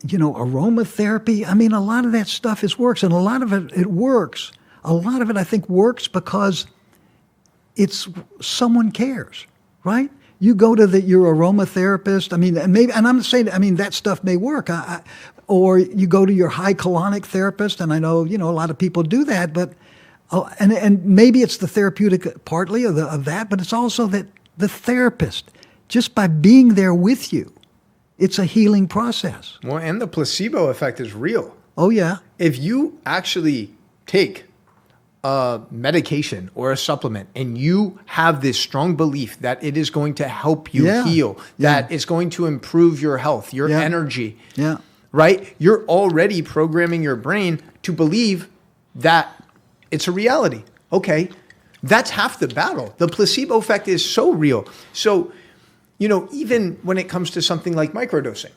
A: aromatherapy. I mean, a lot of that stuff works, and a lot of it works. A lot of it, I think, works because it's someone cares, right? You go to your aromatherapist. I mean, and I'm saying, that stuff may work. Or you go to your high colonic therapist, and I know, a lot of people do that, but, and maybe it's the therapeutic partly of that, but it's also that the therapist, just by being there with you, it's a healing process.
B: Well, and the placebo effect is real.
A: Oh, yeah.
B: If you actually take a medication or a supplement and you have this strong belief that it is going to help you heal, that it's going to improve your health, your energy, right? You're already programming your brain to believe that it's a reality. Okay, that's half the battle. The placebo effect is so real. So, even when it comes to something like microdosing,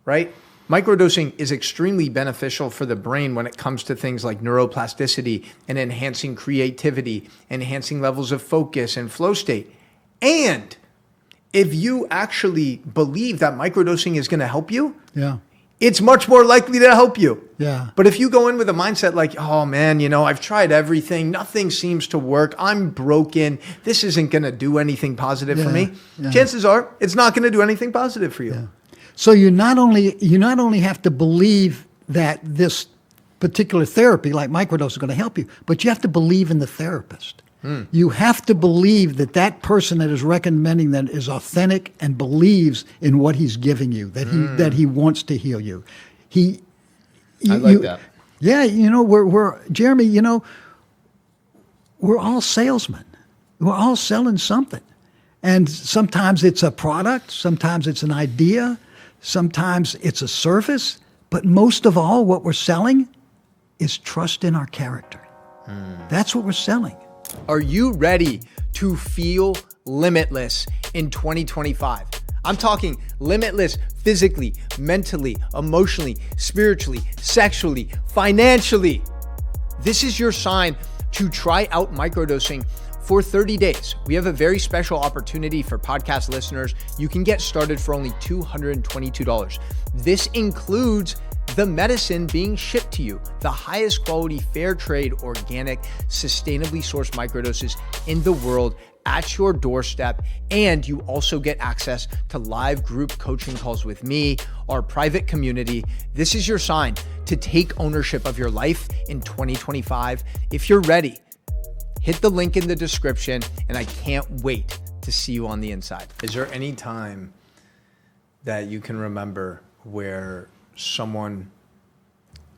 B: right? Microdosing is extremely beneficial for the brain when it comes to things like neuroplasticity and enhancing creativity, enhancing levels of focus and flow state. And if you actually believe that microdosing is going to help you, it's much more likely to help you.
A: Yeah.
B: But if you go in with a mindset like, oh man, I've tried everything, nothing seems to work, I'm broken, this isn't going to do anything positive for me, chances are it's not going to do anything positive for you.
A: Yeah. So you not only have to believe that this particular therapy, like microdose, is going to help you, but you have to believe in the therapist. You have to believe that person that is recommending that is authentic and believes in what he's giving you, that he wants to heal you.
B: I like that.
A: Yeah, we're Jeremy. We're all salesmen. We're all selling something, and sometimes it's a product, sometimes it's an idea, sometimes it's a service, but most of all, what we're selling is trust in our character. That's what we're selling.
B: Are you ready to feel limitless in 2025? I'm talking limitless physically, mentally, emotionally, spiritually, sexually, financially. This is your sign to try out microdosing for 30 days. We have a very special opportunity for podcast listeners. You can get started for only $222. This includes the medicine being shipped to you, the highest quality, fair trade, organic, sustainably sourced microdoses in the world at your doorstep, and you also get access to live group coaching calls with me, our private community. This is your sign to take ownership of your life in 2025. If you're ready, hit the link in the description, and I can't wait to see you on the inside. Is there any time that you can remember where someone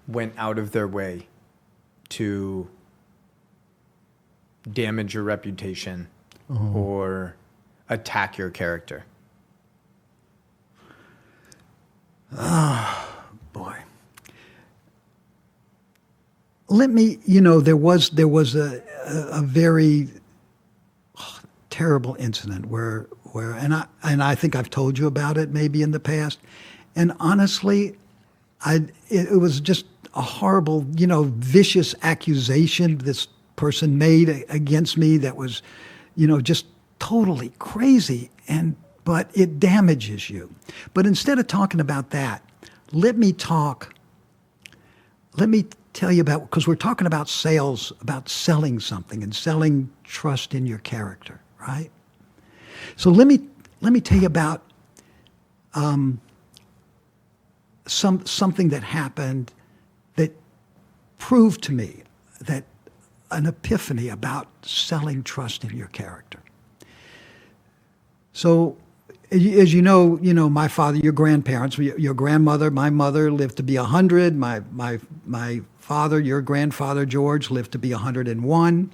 B: went out of their way to damage your reputation or attack your character?
A: Oh, boy. There was a very terrible incident where and I think I've told you about it maybe in the past. And honestly, it was just a horrible, vicious accusation this person made against me that was, just totally crazy. But it damages you. But instead of talking about that, let me tell you about, because we're talking about sales, about selling something and selling trust in your character, right? So let me tell you about something that happened that proved to me that an epiphany about selling trust in your character. So, as you know, my father, your grandparents, your grandmother, my mother lived to be 100. My father, your grandfather, George, lived to be 101.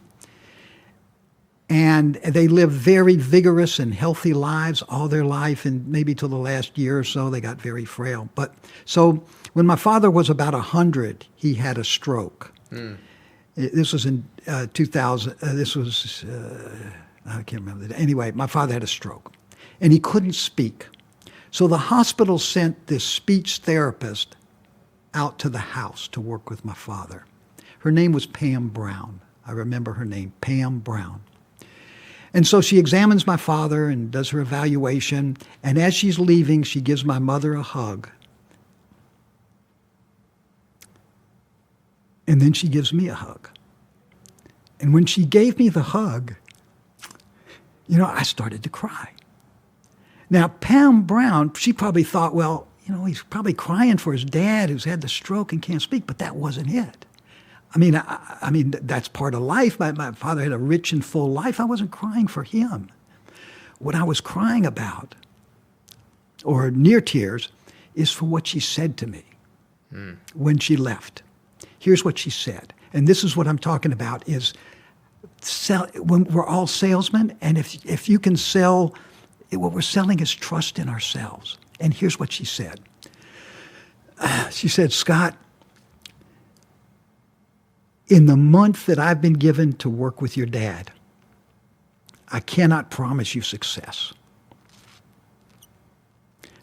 A: And they lived very vigorous and healthy lives all their life, and maybe till the last year or so, they got very frail. But so when my father was about 100, he had a stroke. This was in 2000. I can't remember. Anyway, my father had a stroke, and he couldn't speak. So the hospital sent this speech therapist out to the house to work with my father. Her name was Pam Brown. I remember her name, Pam Brown. And so she examines my father and does her evaluation. And as she's leaving, she gives my mother a hug. And then she gives me a hug. And when she gave me the hug, I started to cry. Now, Pam Brown, she probably thought, well, he's probably crying for his dad who's had the stroke and can't speak, but that wasn't it. I mean, that's part of life. My father had a rich and full life. I wasn't crying for him. What I was crying about, or near tears, is for what she said to me when she left. Here's what she said, and this is what I'm talking about, is when we're all salesmen, and if you can sell, what we're selling is trust in ourselves. And here's what she said. She said, Scott, in the month that I've been given to work with your dad, I cannot promise you success.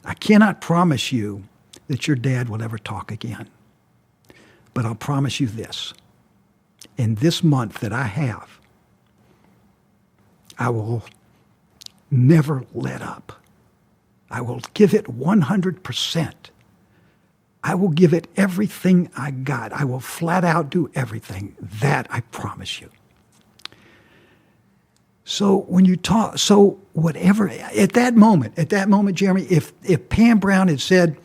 A: I cannot promise you that your dad will ever talk again. But I'll promise you this. In this month that I have, I will never let up. I will give it 100%. I will give it everything I got. I will flat out do everything. That I promise you. So when you talk, whatever, at that moment, Jeremy, if Pam Brown had said,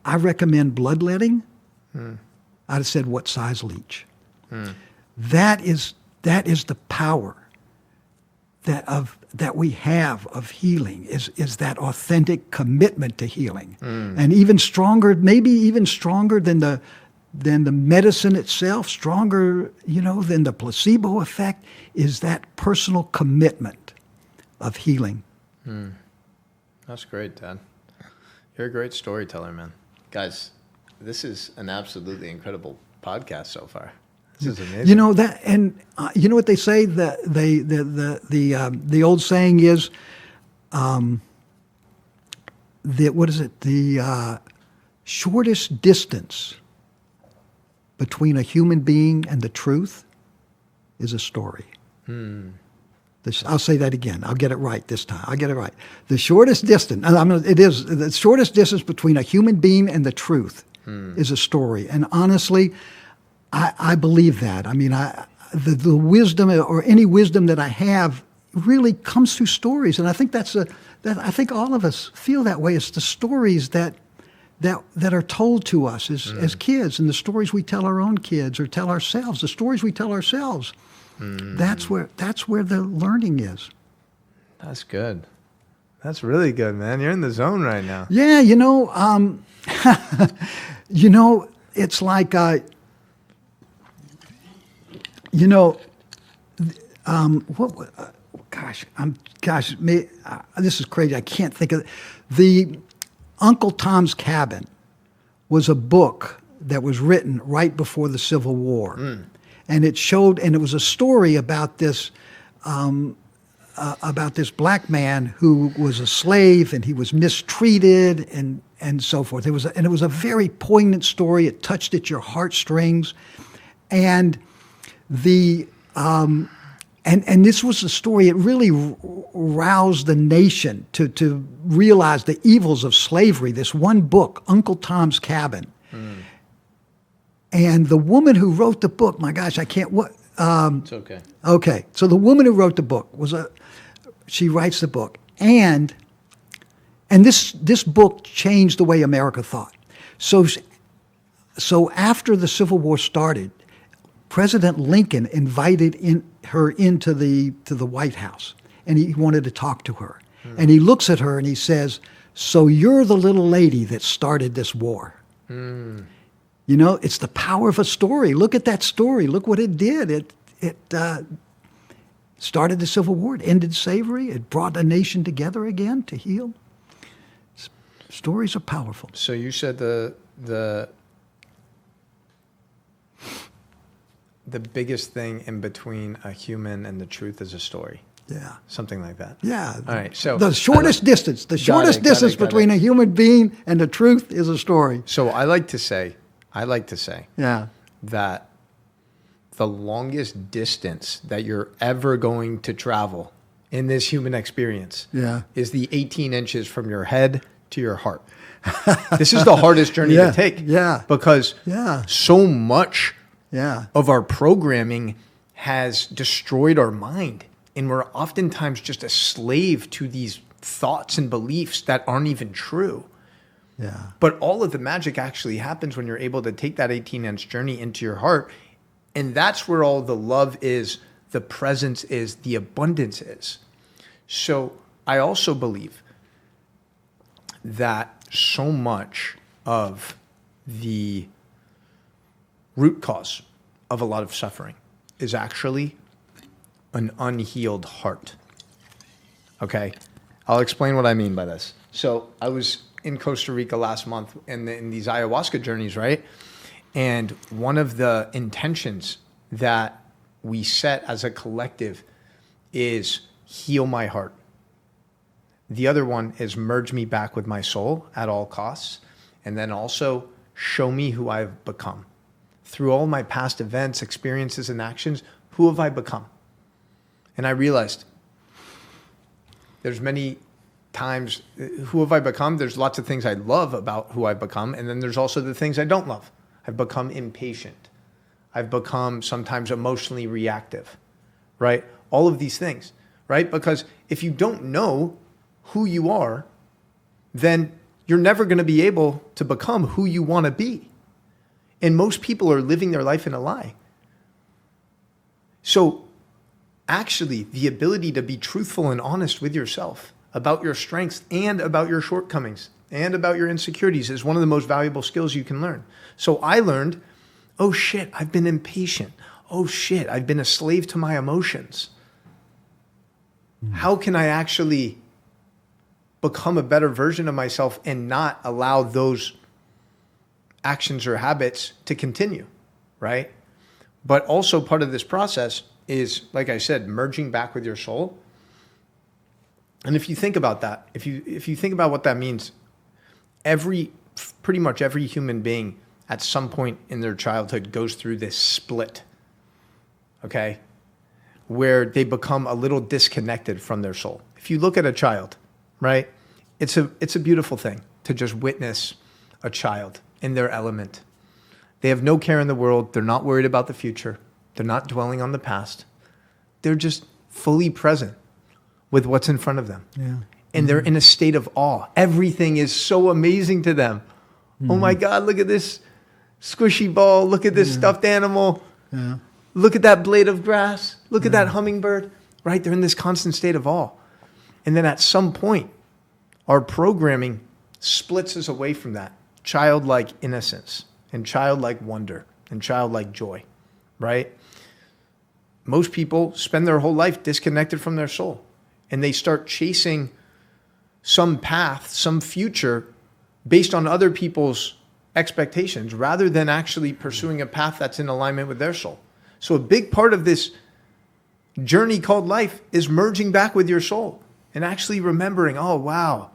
A: I recommend bloodletting, I'd have said, what size leech? That is the power that we have of healing, is that authentic commitment to healing. And even stronger, maybe even stronger than the medicine itself, stronger, than the placebo effect, is that personal commitment of healing.
B: That's great, Dad. You're a great storyteller, man. Guys, this is an absolutely incredible podcast so far. This is amazing.
A: You know that, and you know what they say, the old saying is, the shortest distance between a human being and the truth is a story. I'll say that again. I'll get it right this time. I'll get it right. The shortest distance, the shortest distance between a human being and the truth is a story. And honestly, I believe that. I mean, the wisdom, or any wisdom that I have, really comes through stories. And I think I think all of us feel that way. It's the stories that are told to us as kids, and the stories we tell our own kids or tell ourselves, the stories we tell ourselves. That's where the learning is.
B: That's good. That's really good, man. You're in the zone right now.
A: Yeah, it's like, this is crazy. I can't think of the Uncle Tom's Cabin was a book that was written right before the Civil War, and it was a story about this black man who was a slave and he was mistreated and so forth. It was a very poignant story. It touched at your heartstrings, and and this was a story. It really roused the nation to realize the evils of slavery. This one book, Uncle Tom's Cabin, and the woman who wrote the book. My gosh, I can't.
B: It's okay.
A: Okay, so the woman who wrote the book she writes the book, and this book changed the way America thought. So after the Civil War started, President Lincoln invited her into the White House, and he wanted to talk to her. And he looks at her and he says, "So you're the little lady that started this war." It's the power of a story. Look at that story. Look what it did. It started the Civil War. It ended slavery. It brought a nation together again to heal. Stories are powerful.
B: So you said the biggest thing in between a human and the truth is a story.
A: Yeah.
B: Something like that.
A: Yeah.
B: All right. So
A: the shortest distance between a human being and the truth is a story.
B: So I like to say
A: Yeah.
B: that the longest distance that you're ever going to travel in this human experience is the 18 inches from your head to your heart. This is the hardest journey to take.
A: Yeah.
B: Because so much of our programming has destroyed our mind. And we're oftentimes just a slave to these thoughts and beliefs that aren't even true.
A: Yeah.
B: But all of the magic actually happens when you're able to take that 18-inch journey into your heart. And that's where all the love is, the presence is, the abundance is. So I also believe that so much of the root cause of a lot of suffering is actually an unhealed heart. Okay? I'll explain what I mean by this. So I was in Costa Rica last month in these ayahuasca journeys, right? And one of the intentions that we set as a collective is heal my heart. The other one is merge me back with my soul at all costs. And then also show me who I've become. Through all my past events, experiences, and actions, who have I become? And I realized there's many times, who have I become? There's lots of things I love about who I've become. And then there's also the things I don't love. I've become impatient. I've become sometimes emotionally reactive, right? All of these things, right? Because if you don't know who you are, then you're never going to be able to become who you want to be. And most people are living their life in a lie. So actually, the ability to be truthful and honest with yourself about your strengths and about your shortcomings and about your insecurities is one of the most valuable skills you can learn. So I learned, oh shit, I've been impatient. Oh shit, I've been a slave to my emotions. How can I actually become a better version of myself and not allow those actions or habits to continue, right? But also part of this process is, like I said, merging back with your soul. And if you think about that, if you think about what that means, pretty much every human being at some point in their childhood goes through this split, okay, where they become a little disconnected from their soul. If you look at a child, right, it's a beautiful thing to just witness a child in their element. They have no care in the world. They're not worried about the future. They're not dwelling on the past. They're just fully present. with what's in front of them.
A: Yeah.
B: And they're in a state of awe. Everything is so amazing to them. Oh my God, look at this squishy ball. Look at this stuffed animal.
A: Yeah.
B: Look at that blade of grass. Look at that hummingbird. Right? They're in this constant state of awe. And then at some point, our programming splits us away from that childlike innocence and childlike wonder and childlike joy, right? Most people spend their whole life disconnected from their soul, and they start chasing some path, some future based on other people's expectations rather than actually pursuing a path that's in alignment with their soul. So a big part of this journey called life is merging back with your soul and actually remembering, oh, wow,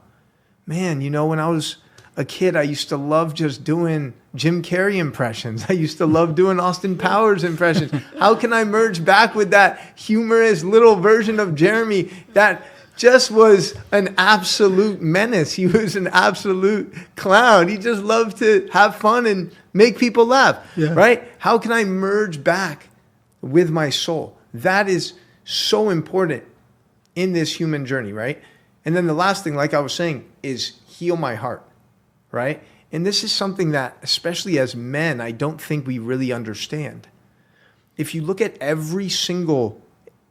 B: man, you know, when I was a kid, I used to love just doing Jim Carrey impressions. I used to love doing Austin Powers impressions. How can I merge back with that humorous little version of Jeremy that just was an absolute menace? He was an absolute clown. He just loved to have fun and make people laugh, right? How can I merge back with my soul? That is so important in this human journey, right? And then the last thing, like I was saying, is heal my heart, right? And this is something that, especially as men, I don't think we really understand. If you look at every single,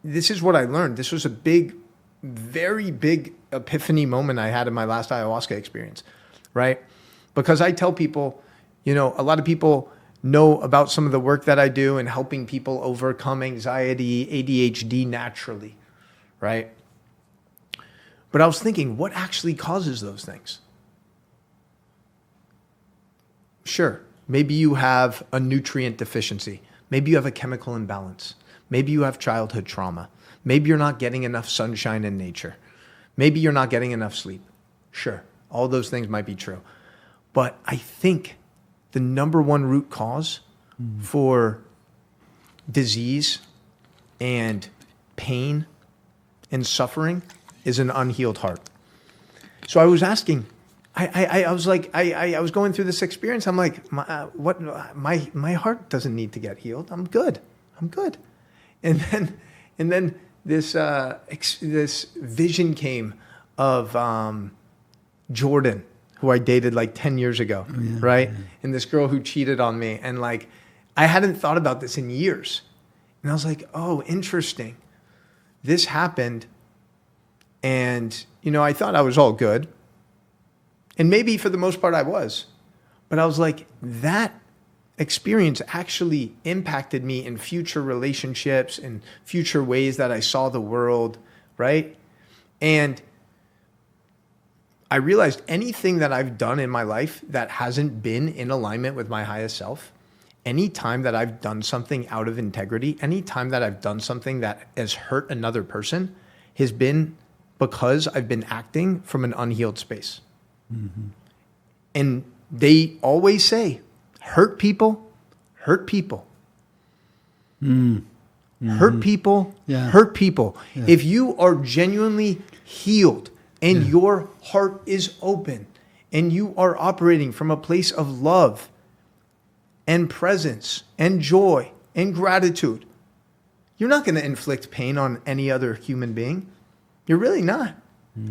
B: this is what I learned. This was a big, very big epiphany moment I had in my last ayahuasca experience, right? Because I tell people, you know, a lot of people know about some of the work that I do in helping people overcome anxiety, ADHD naturally, right? But I was thinking, what actually causes those things? Sure, maybe you have a nutrient deficiency. Maybe you have a chemical imbalance. Maybe you have childhood trauma. Maybe you're not getting enough sunshine in nature. Maybe you're not getting enough sleep. Sure, all those things might be true. But I think the number one root cause for disease and pain and suffering is an unhealed heart. So I was asking, I was like, I was going through this experience. I'm like, my heart doesn't need to get healed. I'm good. And then this vision came of Jordan, who I dated like 10 years ago, right? Yeah. And this girl who cheated on me. And like, I hadn't thought about this in years. And I was like, oh, interesting. This happened. And, you know, I thought I was all good. And maybe for the most part I was. But I was like, that experience actually impacted me in future relationships and future ways that I saw the world, right? And I realized anything that I've done in my life that hasn't been in alignment with my highest self, any time that I've done something out of integrity, any time that I've done something that has hurt another person, has been because I've been acting from an unhealed space. Mm-hmm. And they always say, hurt people. Hurt people. Hurt people. Yeah. If you are genuinely healed and your heart is open and you are operating from a place of love and presence and joy and gratitude, you're not going to inflict pain on any other human being. You're really not.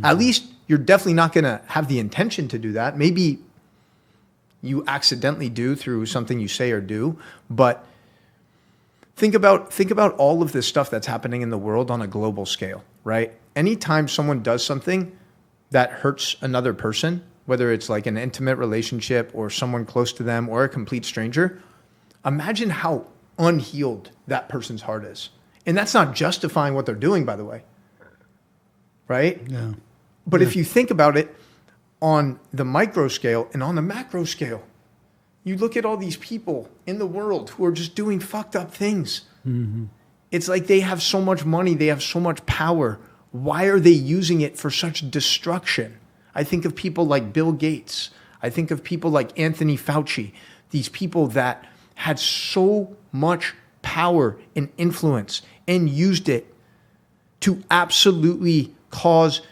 B: At least you're definitely not going to have the intention to do that. Maybe you accidentally do through something you say or do, but think about all of this stuff that's happening in the world on a global scale, right? Anytime someone does something that hurts another person, whether it's like an intimate relationship or someone close to them or a complete stranger, imagine how unhealed that person's heart is. And that's not justifying what they're doing, by the way, right?
A: Yeah.
B: But if you think about it on the micro scale and on the macro scale, you look at all these people in the world who are just doing fucked up things. Mm-hmm. It's like they have so much money, they have so much power. Why are they using it for such destruction? I think of people like Bill Gates. I think of people like Anthony Fauci. These people that had so much power and influence and used it to absolutely cause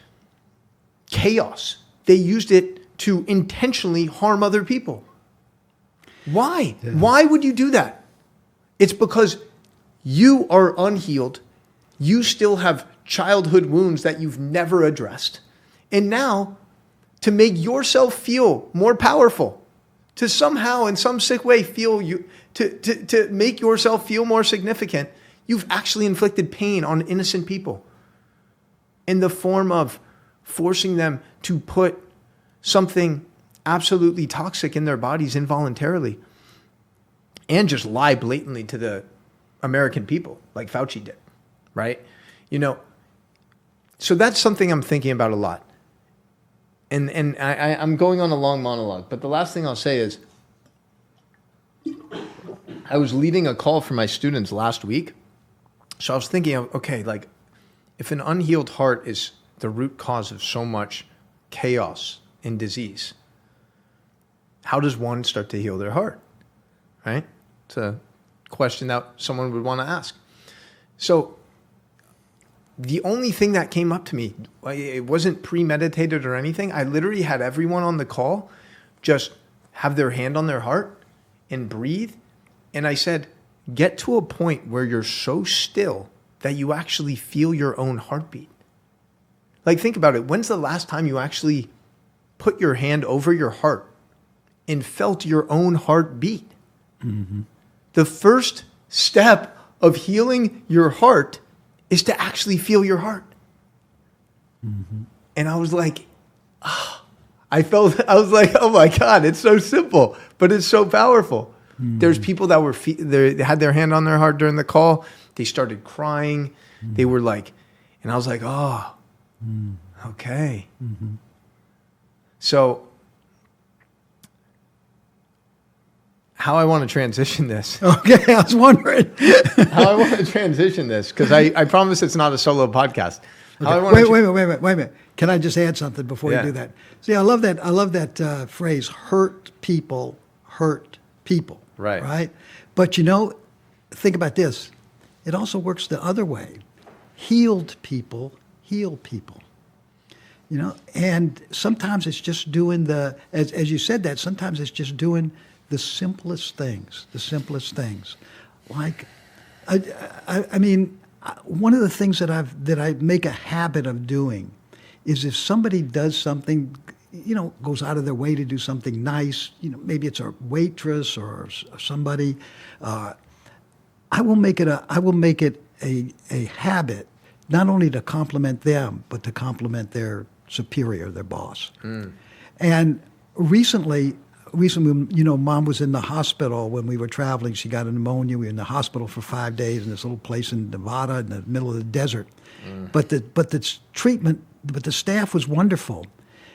B: chaos. They used it to intentionally harm other people. Why? Yeah. Why would you do that? It's because you are unhealed. You still have childhood wounds that you've never addressed. And now, to make yourself feel more powerful, to somehow in some sick way feel you, to make yourself feel more significant, you've actually inflicted pain on innocent people in the form of forcing them to put something absolutely toxic in their bodies involuntarily and just lie blatantly to the American people like Fauci did, right? So that's something I'm thinking about a lot. And I'm going on a long monologue, but the last thing I'll say is I was leading a call for my students last week. So I was thinking of, okay, like if an unhealed heart is the root cause of so much chaos and disease, how does one start to heal their heart, right? It's a question that someone would want to ask. So the only thing that came up to me, it wasn't premeditated or anything. I literally had everyone on the call just have their hand on their heart and breathe. And I said, get to a point where you're so still that you actually feel your own heartbeat. Like, think about it. When's the last time you actually put your hand over your heart and felt your own heartbeat? Mm-hmm. The first step of healing your heart is to actually feel your heart. Mm-hmm. And I was like, I was like, oh my God, it's so simple, but it's so powerful. Mm-hmm. There's people that they had their hand on their heart during the call. They started crying. Mm-hmm. They were like, and I was like, oh, okay. Mm-hmm. So how I want to transition this.
A: Okay, I was wondering.
B: How I want to transition this, because I promise it's not a solo podcast.
A: Okay. Wait a minute. Can I just add something before you do that? See, I love that phrase, hurt people. Right? But think about this. It also works the other way. Healed people heal people. And sometimes it's just doing as you said that, sometimes it's just doing the simplest things. Like, I mean, one of the things that I make a habit of doing is if somebody does something, goes out of their way to do something nice, maybe it's a waitress or somebody, I will make it a habit not only to compliment them, but to compliment their superior, their boss. Mm. And recently, Mom was in the hospital when we were traveling. She got a pneumonia. We were in the hospital for 5 days in this little place in Nevada in the middle of the desert. Mm. But the staff was wonderful.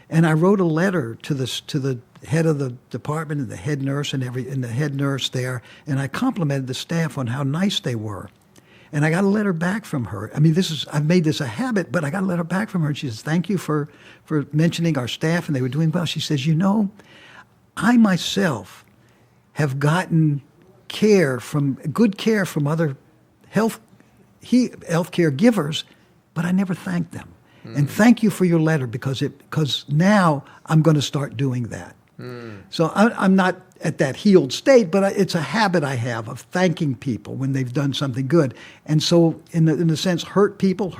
A: And I wrote a letter to the head of the department and the head nurse and the head nurse there, and I complimented the staff on how nice they were. And I got a letter back from her. I mean, I've made this a habit, but I got a letter back from her, and she says, "Thank you for mentioning our staff, and they were doing well." She says, I myself have gotten good care from other healthcare givers, but I never thanked them. Mm. And thank you for your letter because now I'm going to start doing that. Mm. So I'm not at that healed state, but it's a habit I have of thanking people when they've done something good. And so in the sense, hurt people.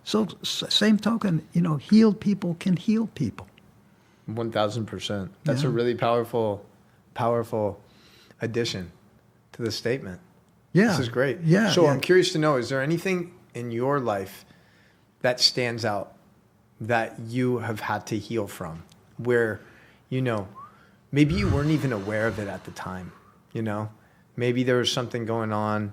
A: So same token, healed people can heal people.
B: 1,000%. That's a really powerful addition to the statement.
A: Yeah.
B: This is great.
A: Yeah.
B: So I'm curious to know, is there anything in your life that stands out that you have had to heal from where, maybe you weren't even aware of it at the time, Maybe there was something going on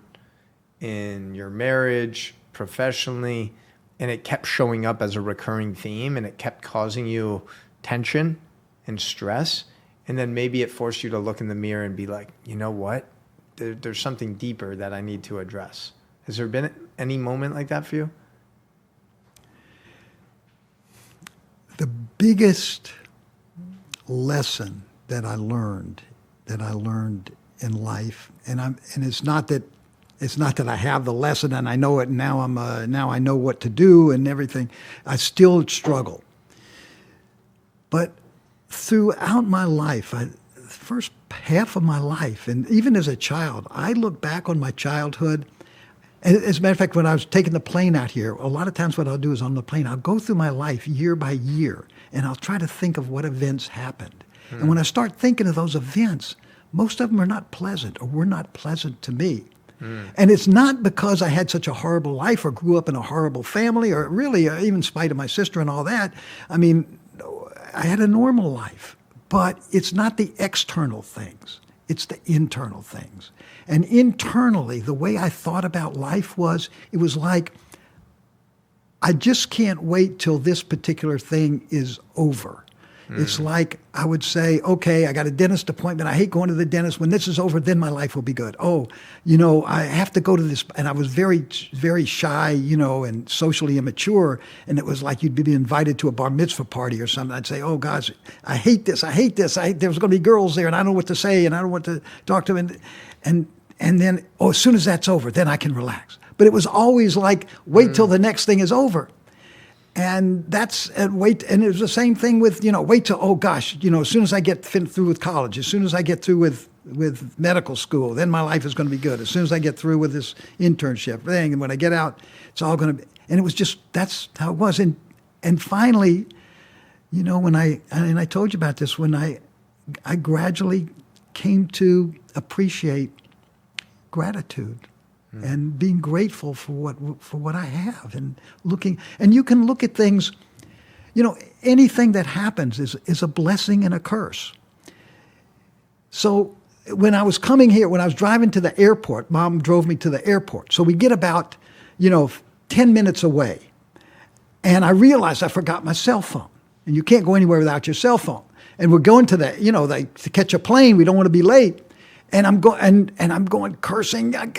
B: in your marriage, professionally, and it kept showing up as a recurring theme and it kept causing you tension and stress, and then maybe it forced you to look in the mirror and be like, you know what? There's something deeper that I need to address. Has there been any moment like that for you?
A: The biggest lesson that I learned in life, and it's not that I have the lesson and I know it and now now I know what to do and everything. I still struggle. But throughout my life, the first half of my life, and even as a child, I look back on my childhood As a matter of fact, when I was taking the plane out here, a lot of times what I'll do is on the plane, I'll go through my life year by year, and I'll try to think of what events happened. And when I start thinking of those events, most of them are not pleasant or were not pleasant to me. And it's not because I had such a horrible life or grew up in a horrible family or really, even in spite of my sister and all that. I mean, I had a normal life. But it's not the external things. It's the internal things. And internally, the way I thought about life was, it was like, I just can't wait till this particular thing is over. It's like I would say, okay, I got a dentist appointment. I hate going to the dentist. When this is over, then my life will be good. Oh, I have to go to this. And I was very, very shy, and socially immature. And it was like you'd be invited to a bar mitzvah party or something. I'd say, oh, gosh, I hate this. I hate this. There's going to be girls there, and I don't know what to say, and I don't want to talk to them. And then, as soon as that's over, then I can relax. But it was always like, wait till the next thing is over. And wait, and it was the same thing with, wait till, oh gosh, as soon as I get through with college, as soon as I get through with medical school, then my life is going to be good. As soon as I get through with this internship thing, and when I get out, it's all going to be, and it was just, that's how it was. And finally, when I told you about this, when I gradually came to appreciate gratitude. And being grateful for what I have, and you can look at things, anything that happens is a blessing and a curse. So when I was coming here, when I was driving to the airport, Mom drove me to the airport. So we get about, 10 minutes away, and I realized I forgot my cell phone, and you can't go anywhere without your cell phone. And we're going to to catch a plane. We don't want to be late. And I'm going cursing, and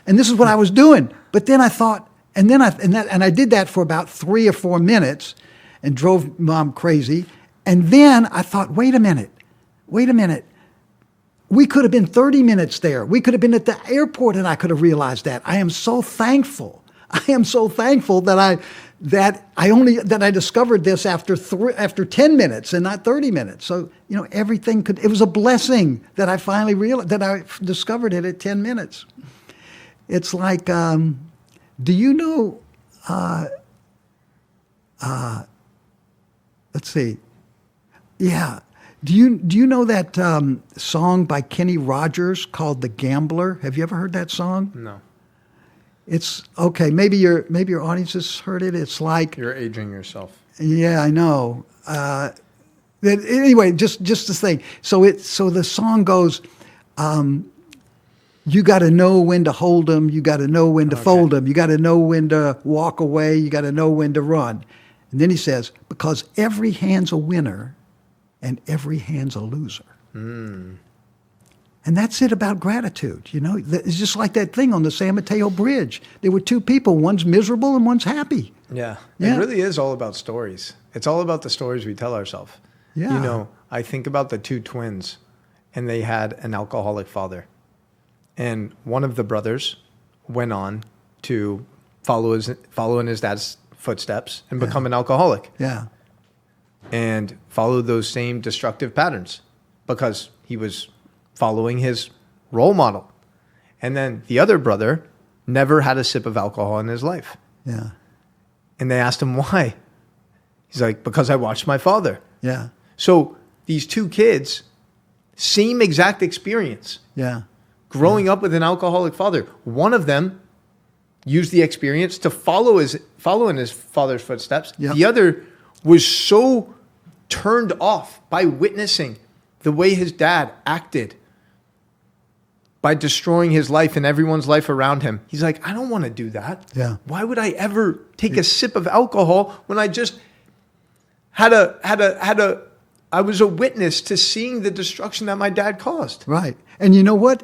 A: this is what I was doing. But then I thought, and I did that for about 3 or 4 minutes, and drove Mom crazy. And then I thought, wait a minute. We could have been 30 minutes there. We could have been at the airport, and I could have realized that. I am so thankful. that I discovered this after 10 minutes and not 30 minutes. So, everything it was a blessing that I finally realized, that I discovered it at 10 minutes. It's like, do you know, let's see. Yeah. Do you know that song by Kenny Rogers called "The Gambler"? Have you ever heard that song?
B: No.
A: It's okay. Maybe your audience has heard it. It's like
B: you're aging yourself.
A: Yeah, I know. Anyway, just the thing. So the song goes, you got to know when to hold them. You got to know when to fold them. You got to know when to walk away. You got to know when to run. And then he says, because every hand's a winner, and every hand's a loser. And that's it about gratitude. It's just like that thing on the San Mateo Bridge. There were 2 people. One's miserable and one's happy.
B: Yeah. It really is all about stories. It's all about the stories we tell ourselves.
A: Yeah.
B: I think about the 2 twins, and they had an alcoholic father. And one of the brothers went on to follow in his dad's footsteps and become an alcoholic.
A: Yeah.
B: And follow those same destructive patterns because he was following his role model. And then the other brother never had a sip of alcohol in his life.
A: Yeah.
B: And they asked him why. He's like, because I watched my father.
A: Yeah.
B: So these 2 kids, same exact experience.
A: Yeah.
B: Growing up with an alcoholic father. One of them used the experience to follow in his father's footsteps.
A: Yep.
B: The other was so turned off by witnessing the way his dad acted by destroying his life and everyone's life around him. He's like, I don't want to do that.
A: Yeah.
B: Why would I ever take a sip of alcohol when I just I was a witness to seeing the destruction that my dad caused.
A: Right. And you know what?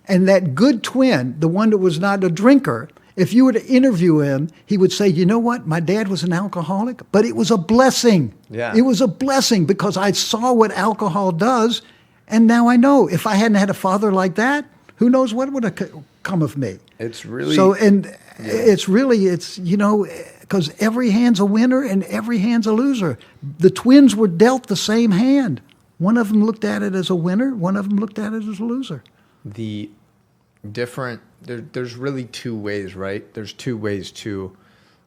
A: And that good twin, the one that was not a drinker, if you were to interview him, he would say, you know what? My dad was an alcoholic, but it was a blessing.
B: Yeah.
A: It was a blessing because I saw what alcohol does, and now I know. If I hadn't had a father like that, who knows what would have come of me.
B: It's really...
A: So, and it's because every hand's a winner and every hand's a loser. The twins were dealt the same hand. One of them looked at it as a winner. One of them looked at it as a loser.
B: The there's really two ways, right? There's two ways to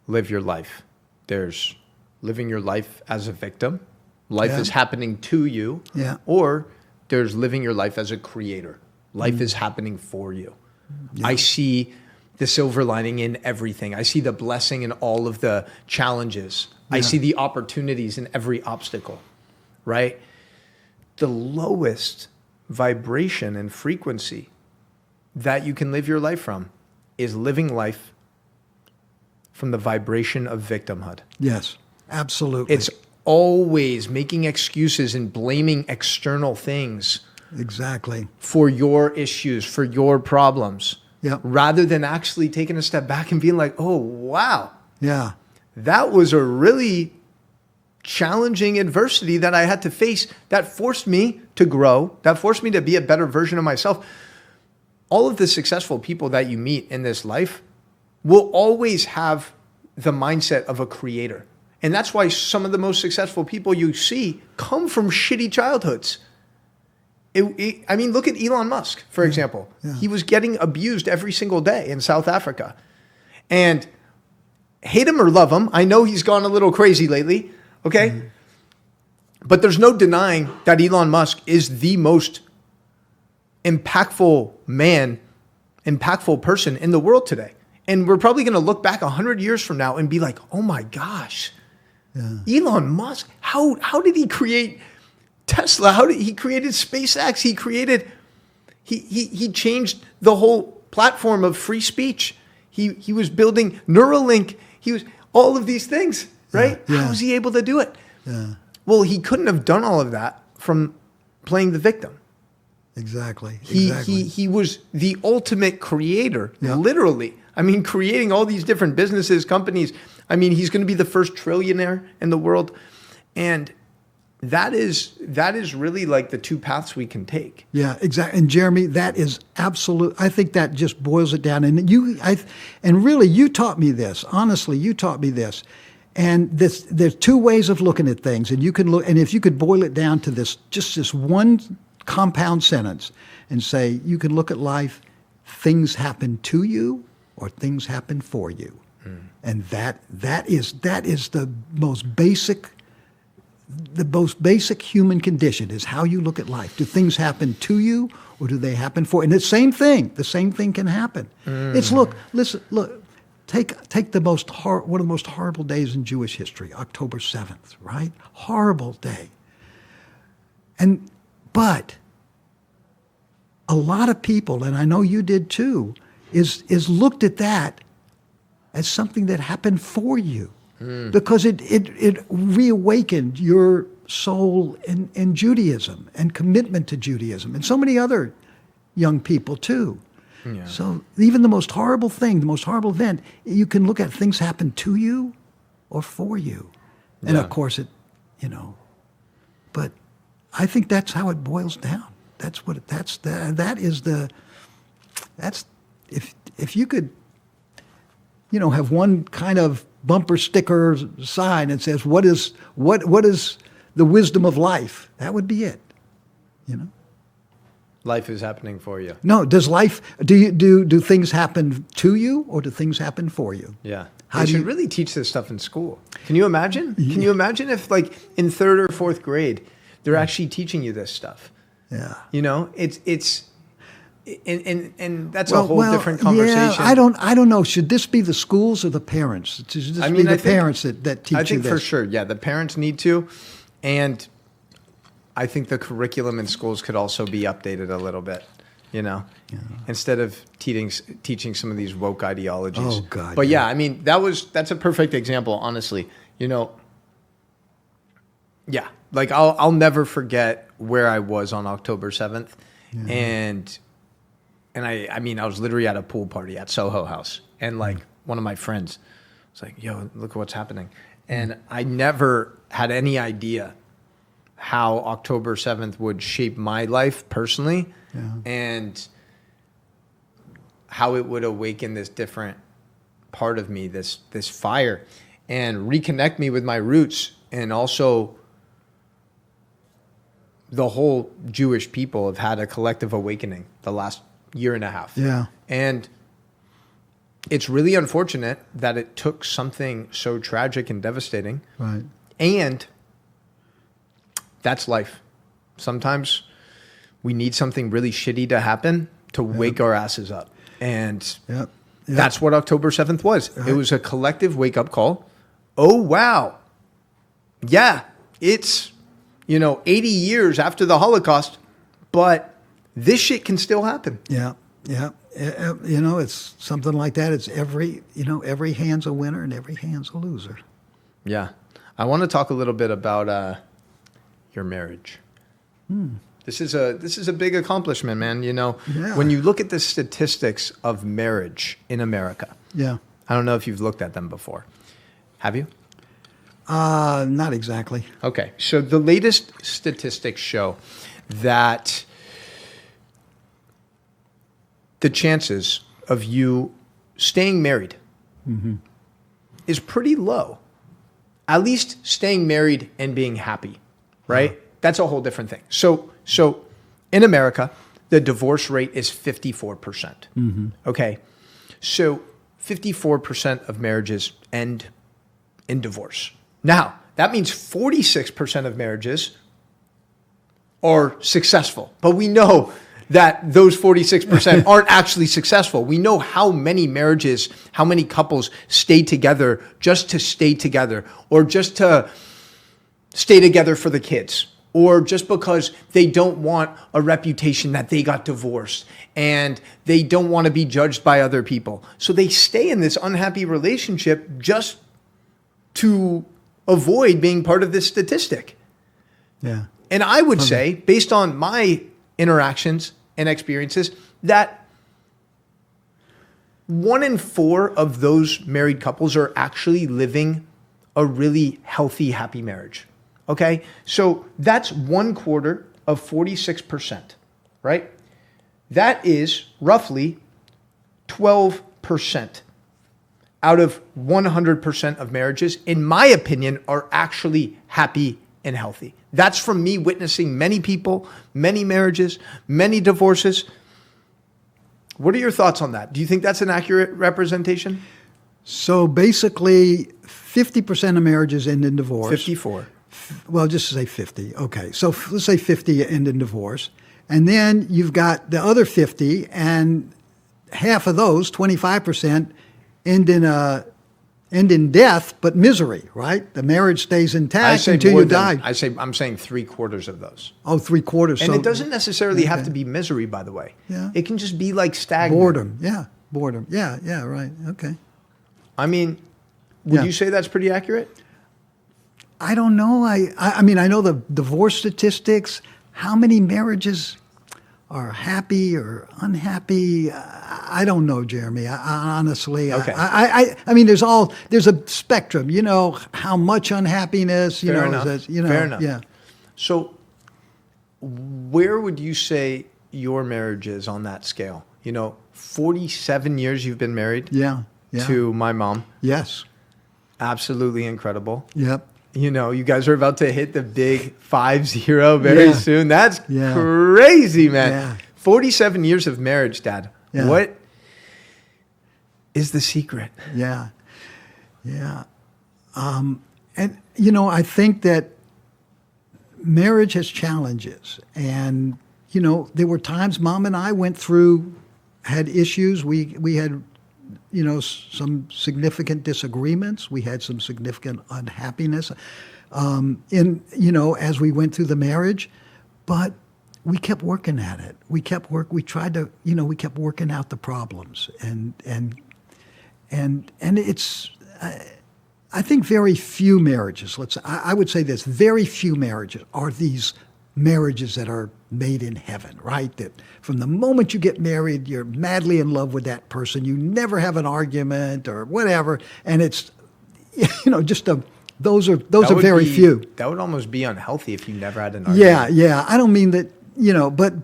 B: live your life. There's living your life as a victim. Life is happening to you.
A: Yeah.
B: Or there's living your life as a creator. Life is happening for you. Yeah. I see the silver lining in everything. I see the blessing in all of the challenges. Yeah. I see the opportunities in every obstacle, right? The lowest vibration and frequency that you can live your life from is living life from the vibration of victimhood.
A: Yes, absolutely.
B: It's always making excuses and blaming external things.
A: Exactly.
B: For your issues, for your problems.
A: Yep.
B: Rather than actually taking a step back and being like, oh, wow.
A: Yeah.
B: That was a really challenging adversity that I had to face that forced me to grow, that forced me to be a better version of myself. All of the successful people that you meet in this life will always have the mindset of a creator. And that's why some of the most successful people you see come from shitty childhoods. I mean, look at Elon Musk, for example. Yeah. He was getting abused every single day in South Africa. And hate him or love him, I know he's gone a little crazy lately, okay? Mm-hmm. But there's no denying that Elon Musk is the most impactful person in the world today. And we're probably going to look back 100 years from now and be like, oh my gosh, Elon Musk, how did he create Tesla? How did he created SpaceX? He changed the whole platform of free speech. He was building Neuralink. He was all of these things, right? Yeah. How was he able to do it? Yeah. Well, he couldn't have done all of that from playing the victim.
A: Exactly.
B: He was the ultimate creator, literally. I mean, creating all these different businesses, companies. I mean, he's going to be the first trillionaire in the world. And that is really like the two paths we can take.
A: Yeah, exactly. And Jeremy, that is absolute. I think that just boils it down. And really, you taught me this. Honestly, you taught me this. And there's two ways of looking at things. And you can look, and if you could boil it down to this one compound sentence and say, you can look at life, things happen to you or things happen for you. And that is the most basic human condition, is how you look at life. Do things happen to you or do they happen for you? And the same thing can happen. It's look, take one of the most horrible days in Jewish history, October 7th, right? Horrible day. But a lot of people, and I know you did too, is looked at that as something that happened for you. Because it reawakened your soul in Judaism and commitment to Judaism, and so many other young people too. Yeah. So even the most horrible thing, the most horrible event, you can look at things happen to you or for you. And of course but I think that's how it boils down. If you could, have one kind of bumper sticker sign that says, what is the wisdom of life? That would be it,
B: Life is happening for you.
A: No, do things happen to you or do things happen for you?
B: Yeah. They should really teach this stuff in school. Can you imagine? Yeah. Can you imagine if in 3rd or 4th grade, they're actually teaching you this stuff? Yeah. It's and that's a whole different conversation.
A: Yeah, I don't know. Should this be the schools or the parents? Should this be the parents that teach you this?
B: I think for sure, the parents need to. And I think the curriculum in schools could also be updated a little bit, instead of teaching some of these woke ideologies.
A: Oh, God.
B: But I mean, that's a perfect example, honestly. I'll never forget where I was on October 7th. Yeah. And I mean, I was literally at a pool party at Soho House. And one of my friends was like, yo, look at what's happening. And I never had any idea how October 7th would shape my life personally and how it would awaken this different part of me, this fire, and reconnect me with my roots, and also the whole Jewish people have had a collective awakening the last year and a half.
A: Yeah.
B: And it's really unfortunate that it took something so tragic and devastating.
A: Right.
B: And that's life. Sometimes we need something really shitty to happen to wake our asses up. And that's what October 7th was. Right. It was a collective wake-up call. Oh, wow. Yeah, it's, 80 years after the Holocaust, but this shit can still happen.
A: Yeah, yeah. It's something like that. It's every hand's a winner and every hand's a loser.
B: Yeah. I want to talk a little bit about your marriage. This is a big accomplishment, man. When you look at the statistics of marriage in America, I don't know if you've looked at them before. Have you?
A: Not exactly.
B: Okay. So the latest statistics show that the chances of you staying married is pretty low. At least staying married and being happy, right? That's a whole different thing. So in America, the divorce rate is 54%. Okay. So 54% of marriages end in divorce. Now, that means 46% of marriages are successful. But we know that those 46% aren't actually successful. We know how many marriages, how many couples stay together just to stay together, or just to stay together for the kids, or just because they don't want a reputation that they got divorced and they don't want to be judged by other people. So they stay in this unhappy relationship just to avoid being part of this statistic.
A: Yeah.
B: And I would say, based on my interactions and experiences, that 1 in 4 of those married couples are actually living a really healthy, happy marriage. Okay? So that's 1/4 of 46%, right? That is roughly 12% out of 100% of marriages, in my opinion, are actually happy and healthy. That's from me witnessing many people, many marriages, many divorces. What are your thoughts on that? Do you think that's an accurate representation?
A: So basically, 50% of marriages end in divorce.
B: 54.
A: Well, just to say 50. Okay. So let's say 50 end in divorce. And then you've got the other 50, and half of those, 25%, end in death, but misery, right? The marriage stays intact until you die.
B: I'm saying 3/4 of those.
A: Oh, 3/4.
B: And it doesn't necessarily have to be misery, by the way.
A: Yeah.
B: It can just be like stagnant.
A: Boredom. Yeah. Boredom. Yeah, right. Okay.
B: I mean, would you say that's pretty accurate?
A: I don't know. I mean, I know the divorce statistics. How many marriages are happy or unhappy? I don't know, Jeremy. I honestly,
B: okay.
A: I mean, there's a spectrum. How much unhappiness.
B: Fair enough. Fair enough.
A: Yeah.
B: So, where would you say your marriage is on that scale? 47 years you've been married.
A: Yeah.
B: To my mom.
A: Yes.
B: Absolutely incredible.
A: Yep.
B: You guys are about to hit the big 50 very soon. That's crazy, man.
A: Yeah.
B: 47 years of marriage, Dad.
A: Yeah.
B: What is the secret?
A: Yeah. Yeah. And, I think that marriage has challenges. And, there were times Mom and I had issues. We had some significant disagreements. We had some significant unhappiness as we went through the marriage, but we kept working at it. We kept working out the problems, and it's, I think very few marriages, I would say this, very few marriages are these marriages that are made in heaven, right? That from the moment you get married, you're madly in love with that person. You never have an argument or whatever. And it's, those are very few.
B: That would almost be unhealthy if you never had an argument.
A: Yeah. I don't mean that,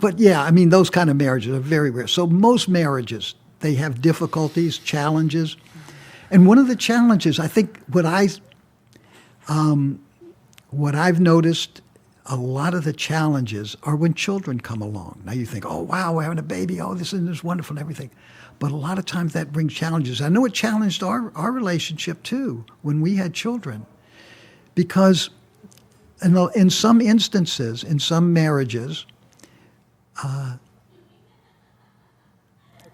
A: but yeah, I mean, those kind of marriages are very rare. So most marriages, they have difficulties, challenges. And one of the challenges, I think what I've noticed a lot of the challenges are when children come along. Now you think, oh, wow, we're having a baby. Oh, this is wonderful and everything. But a lot of times that brings challenges. I know it challenged our relationship too when we had children. Because in some instances, in some marriages,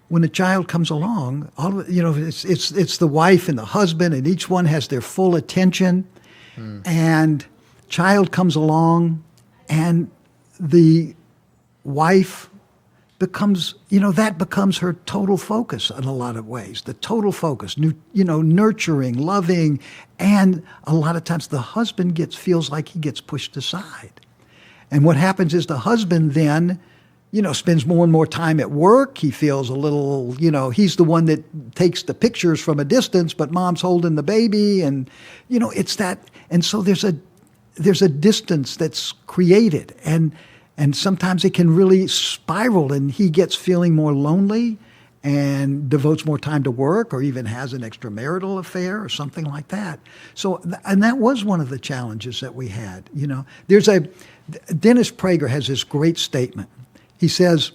A: when a child comes along, it's the wife and the husband, and each one has their full attention. And child comes along, and the wife becomes, that becomes her total focus in a lot of ways. The total focus, nurturing, loving, and a lot of times the husband feels like he gets pushed aside. And what happens is the husband then, spends more and more time at work. He feels a little, he's the one that takes the pictures from a distance, but mom's holding the baby, and it's that. And so there's a distance that's created, and sometimes it can really spiral, and he gets feeling more lonely and devotes more time to work, or even has an extramarital affair or something like that. So, and that was one of the challenges that we had. Dennis Prager has this great statement. He says,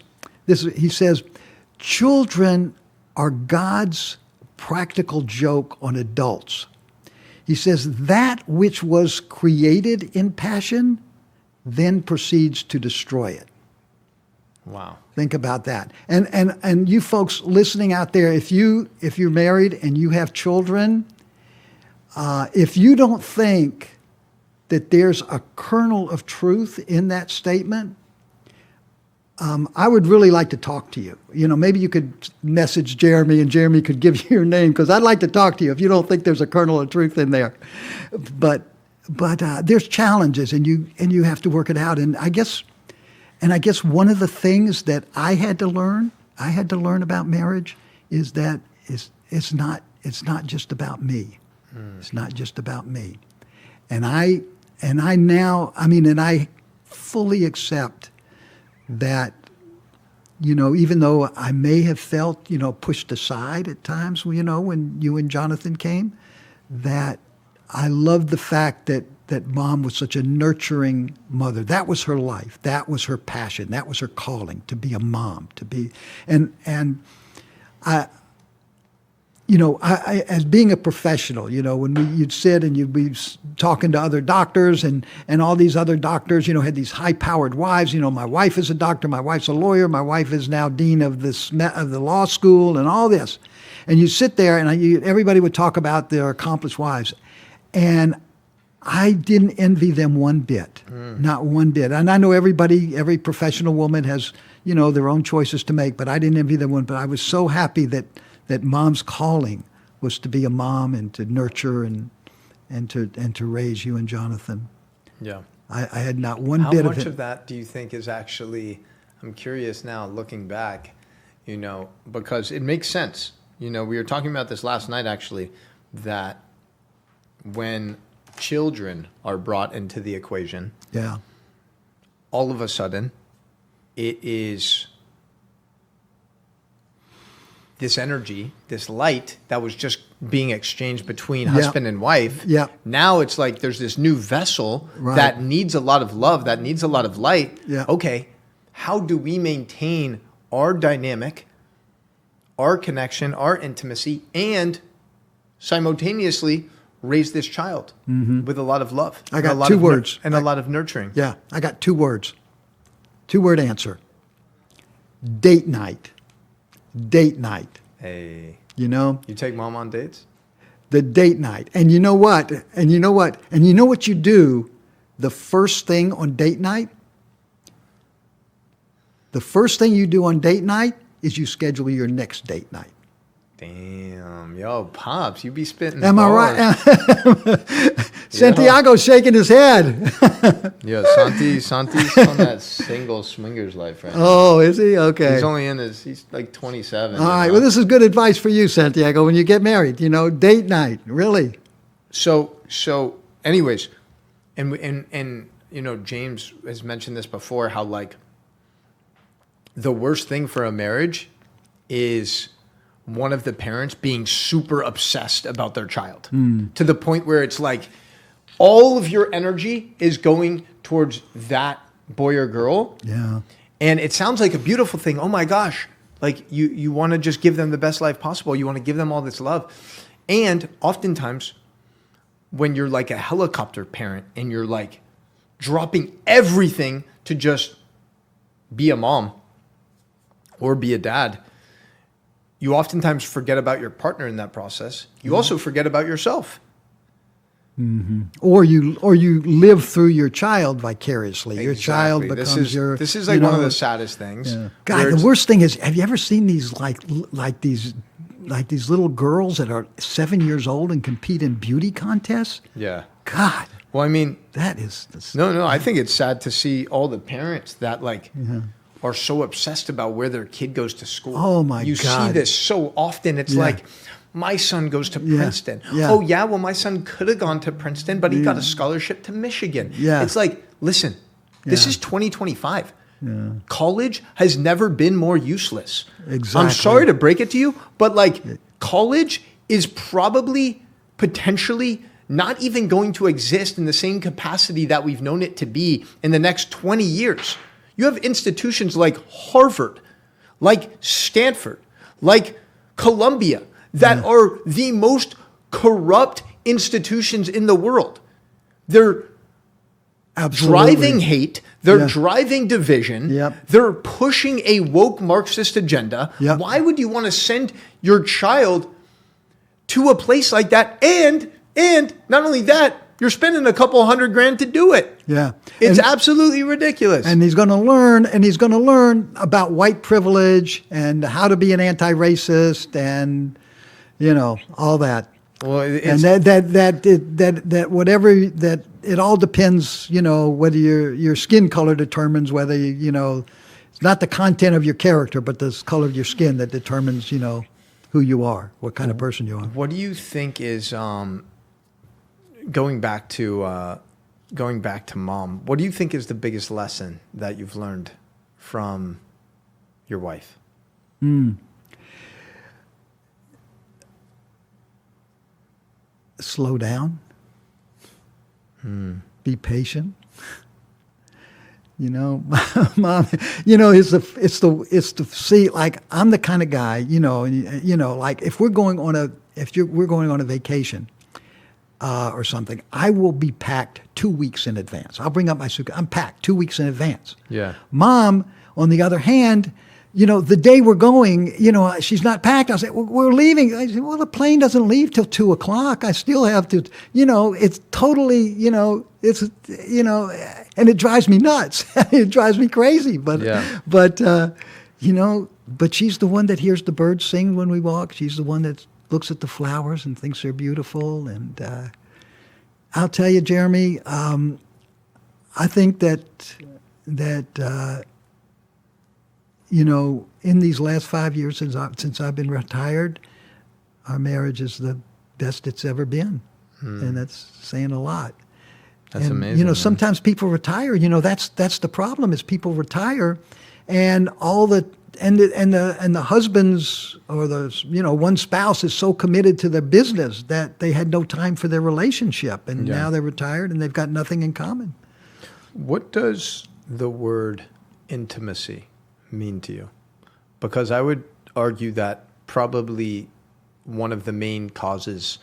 A: children are God's practical joke on adults. He says, that which was created in passion then proceeds to destroy it.
B: Wow.
A: Think about that. And you folks listening out there, if you're married and you have children, if you don't think that there's a kernel of truth in that statement, I would really like to talk to you. Maybe you could message Jeremy, and Jeremy could give you your name, because I'd like to talk to you if you don't think there's a kernel of truth in there. But there's challenges, and you have to work it out. And I guess one of the things that I had to learn about marriage is that it's not just about me. It's not just about me. And I fully accept that, even though I may have felt, pushed aside at times, when you and Jonathan came, that I loved the fact that Mom was such a nurturing mother. That was her life. That was her passion. That was her calling, to be a mom, and I as being a professional, when you'd sit and you'd be talking to other doctors, and all these other doctors, had these high-powered wives. My wife is a doctor, my wife's a lawyer, my wife is now dean of the law school, and all this. And you sit there, and everybody would talk about their accomplished wives, and I didn't envy them one bit, not one bit. And I know every professional woman has, their own choices to make, but I didn't envy them one. But I was so happy that Mom's calling was to be a mom and to nurture and to raise you and Jonathan. Yeah. I had not one bit of it.
B: How much of that do you think is actually, I'm curious now looking back, because it makes sense. We were talking about this last night actually, that when children are brought into the equation, all of a sudden it is this energy, this light that was just being exchanged between husband and wife. Yeah. Now it's like there's this new vessel that needs a lot of love, that needs a lot of light. Yeah. Okay, how do we maintain our dynamic, our connection, our intimacy, and simultaneously raise this child with a lot of love?
A: I got two words.
B: And a lot of nurturing.
A: Yeah, I got 2 words. 2-word answer. Date night. Date night.
B: Hey.
A: You
B: take Mom on dates?
A: The date night. And you know what? And you know what you do the first thing on date night? The first thing you do on date night is you schedule your next date night.
B: Damn. Yo, Pops, you be spitting
A: Am
B: bars.
A: I right? Santiago's shaking his head.
B: Yeah, Santi's on that single swingers life right now.
A: Oh, is he? Okay.
B: He's like 27.
A: All right. Well, this is good advice for you, Santiago, when you get married, date night, really.
B: So anyways, and James has mentioned this before, how like the worst thing for a marriage is one of the parents being super obsessed about their child to the point where it's like, all of your energy is going towards that boy or girl.
A: Yeah.
B: And it sounds like a beautiful thing. Oh my gosh. Like you want to just give them the best life possible. You want to give them all this love. And oftentimes when you're like a helicopter parent and you're like dropping everything to just be a mom or be a dad, you oftentimes forget about your partner in that process. You also forget about yourself.
A: Mm-hmm. Or you live through your child vicariously. Your child becomes
B: This is like one of the saddest things.
A: Yeah. God, the worst thing is, have you ever seen these like these little girls that are 7 years old and compete in beauty contests?
B: Yeah.
A: God.
B: Well, I mean,
A: that is
B: no. I think it's sad to see all the parents that are so obsessed about where their kid goes to school.
A: Oh my God!
B: You see this so often. It's like, my son goes to Princeton.
A: Yeah.
B: Oh yeah, well my son could have gone to Princeton, but he got a scholarship to Michigan.
A: Yeah.
B: It's like, listen, this is 2025.
A: Yeah.
B: College has never been more useless.
A: Exactly.
B: I'm sorry to break it to you, but like college is probably potentially not even going to exist in the same capacity that we've known it to be in the next 20 years. You have institutions like Harvard, like Stanford, like Columbia, that are the most corrupt institutions in the world. They're driving hate. They're driving division.
A: Yep.
B: They're pushing a woke Marxist agenda.
A: Yep.
B: Why would you want to send your child to a place like that? And not only that, you're spending a couple $100,000 to do it.
A: Yeah.
B: It's absolutely ridiculous.
A: And he's going to learn about white privilege and how to be an anti-racist and, all that.
B: Well,
A: and that whatever that it all depends, whether your skin color determines whether it's not the content of your character, but the color of your skin that determines, who you are, what kind of person you are.
B: What do you think is going back to mom? What do you think is the biggest lesson that you've learned from your wife?
A: Slow down. Be patient. Mom, it's the see, like I'm the kind of guy, like if we're going on a vacation or something, I will be packed 2 weeks in advance. I'll bring up my suitcase. I'm packed 2 weeks in advance.
B: Yeah.
A: Mom, on the other hand, the day we're going, she's not packed. I'll say, well, we're leaving. I say, well, the plane doesn't leave till 2:00. I still have to, it's totally, and it drives me nuts. It drives me crazy. But she's the one that hears the birds sing when we walk. She's the one that looks at the flowers and thinks they're beautiful. And I'll tell you, Jeremy, I think that in these last 5 years since I've been retired, our marriage is the best it's ever been, and that's saying a lot.
B: That's amazing.
A: Sometimes people retire. That's the problem is people retire, and all the and the husbands or one spouse is so committed to their business that they had no time for their relationship, and now they're retired and they've got nothing in common.
B: What does the word intimacy mean to you? Because I would argue that probably one of the main causes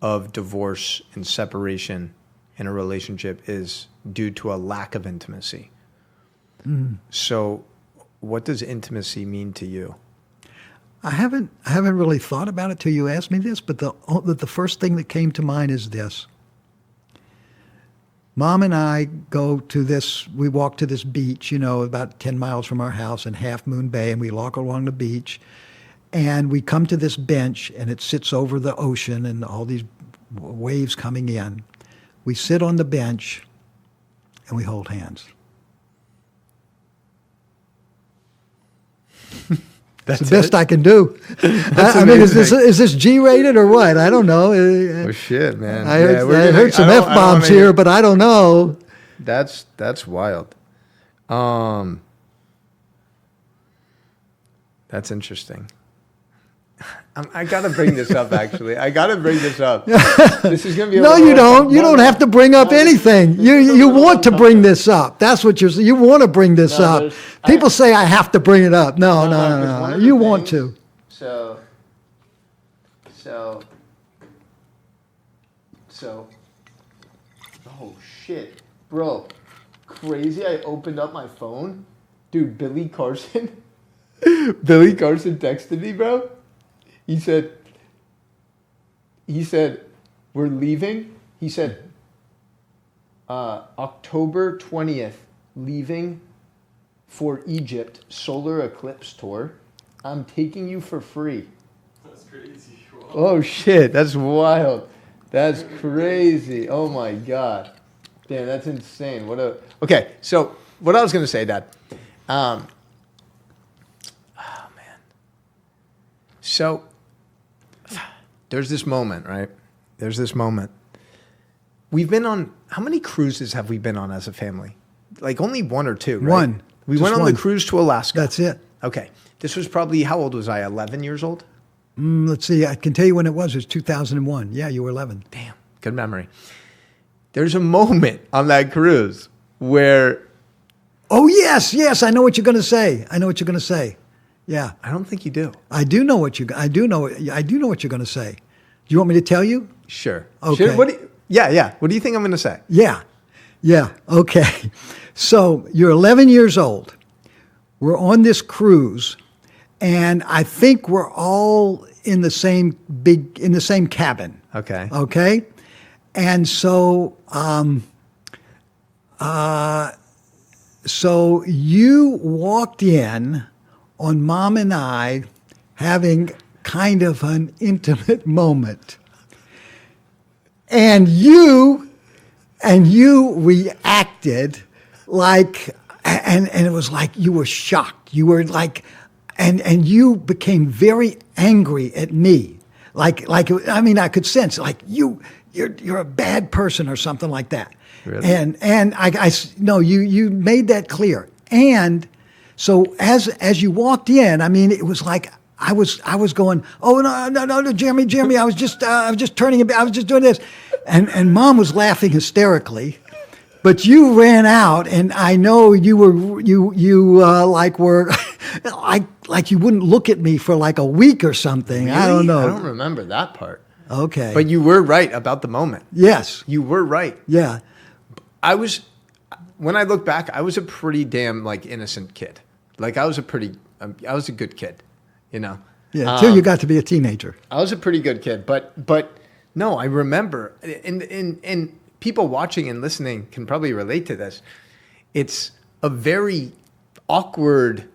B: of divorce and separation in a relationship is due to a lack of intimacy. So what does intimacy mean to you?
A: I haven't really thought about it till you asked me this, but the first thing that came to mind is this. Mom and I we walk to this beach, about 10 miles from our house in Half Moon Bay, and we walk along the beach, and we come to this bench, and it sits over the ocean and all these waves coming in. We sit on the bench, and we hold hands. That's the best I can do. I mean, is this G-rated or what? I don't know.
B: Oh shit, man!
A: I heard some F-bombs here, but I don't know.
B: That's wild. That's interesting. I gotta bring this up. Actually, I gotta bring this up. This is gonna be.
A: No, you don't. You don't have to bring up anything. You want to bring this up. That's what you're. You want to bring this up. People say I have to bring it up. No. You want to.
B: So. Oh shit, bro! Crazy! I opened up my phone, dude. Billy Carson texted me, bro. He said, we're leaving. He said, October 20th, leaving for Egypt, solar eclipse tour. I'm taking you for free.
C: That's crazy. Wow.
B: Oh, shit. That's wild. That's crazy. Oh, my God. Damn, that's insane. Okay, so what I was going to say, Dad. Oh, man. So there's this moment, right? There's this moment. We've been on, how many cruises have we been on as a family? Like only one or two, right?
A: One.
B: We
A: Just
B: went on
A: one.
B: the cruise to Alaska.
A: That's it.
B: Okay. This was probably, how old was I? 11 years old?
A: Let's see. I can tell you when it was. It was 2001. Yeah, you were 11.
B: Damn, good memory. There's a moment on that cruise where
A: Oh, yes. I know what you're going to say. Yeah.
B: I don't think you do.
A: I do know what what you're going to say. Do you want me to tell you?
B: Sure.
A: Okay.
B: Yeah. What do you think I'm going to say?
A: Yeah. Okay. So you're 11 years old. We're on this cruise, and I think we're all in the same cabin.
B: Okay.
A: Okay. And so, so you walked in on Mom and I having kind of an intimate moment. And you reacted like, and it was like you were shocked. You were like, and you became very angry at me. I mean, I could sense like you're a bad person or something like that.
B: Really?
A: And I no, you made that clear. And so as you walked in, I mean, it was like I was going, oh no, Jeremy, I was just turning a bit, I was just doing this, and Mom was laughing hysterically, but you ran out, and I know you were like you wouldn't look at me for like a week or something.
B: Really?
A: I don't know.
B: I don't remember that part.
A: Okay.
B: But you were right about the moment.
A: Yes.
B: You were right.
A: Yeah.
B: When I look back, I was a pretty damn like innocent kid. Like I was a good kid, you know.
A: Yeah. Until you got to be a teenager.
B: I was a pretty good kid, but no, I remember, and people watching and listening can probably relate to this. It's a very awkward,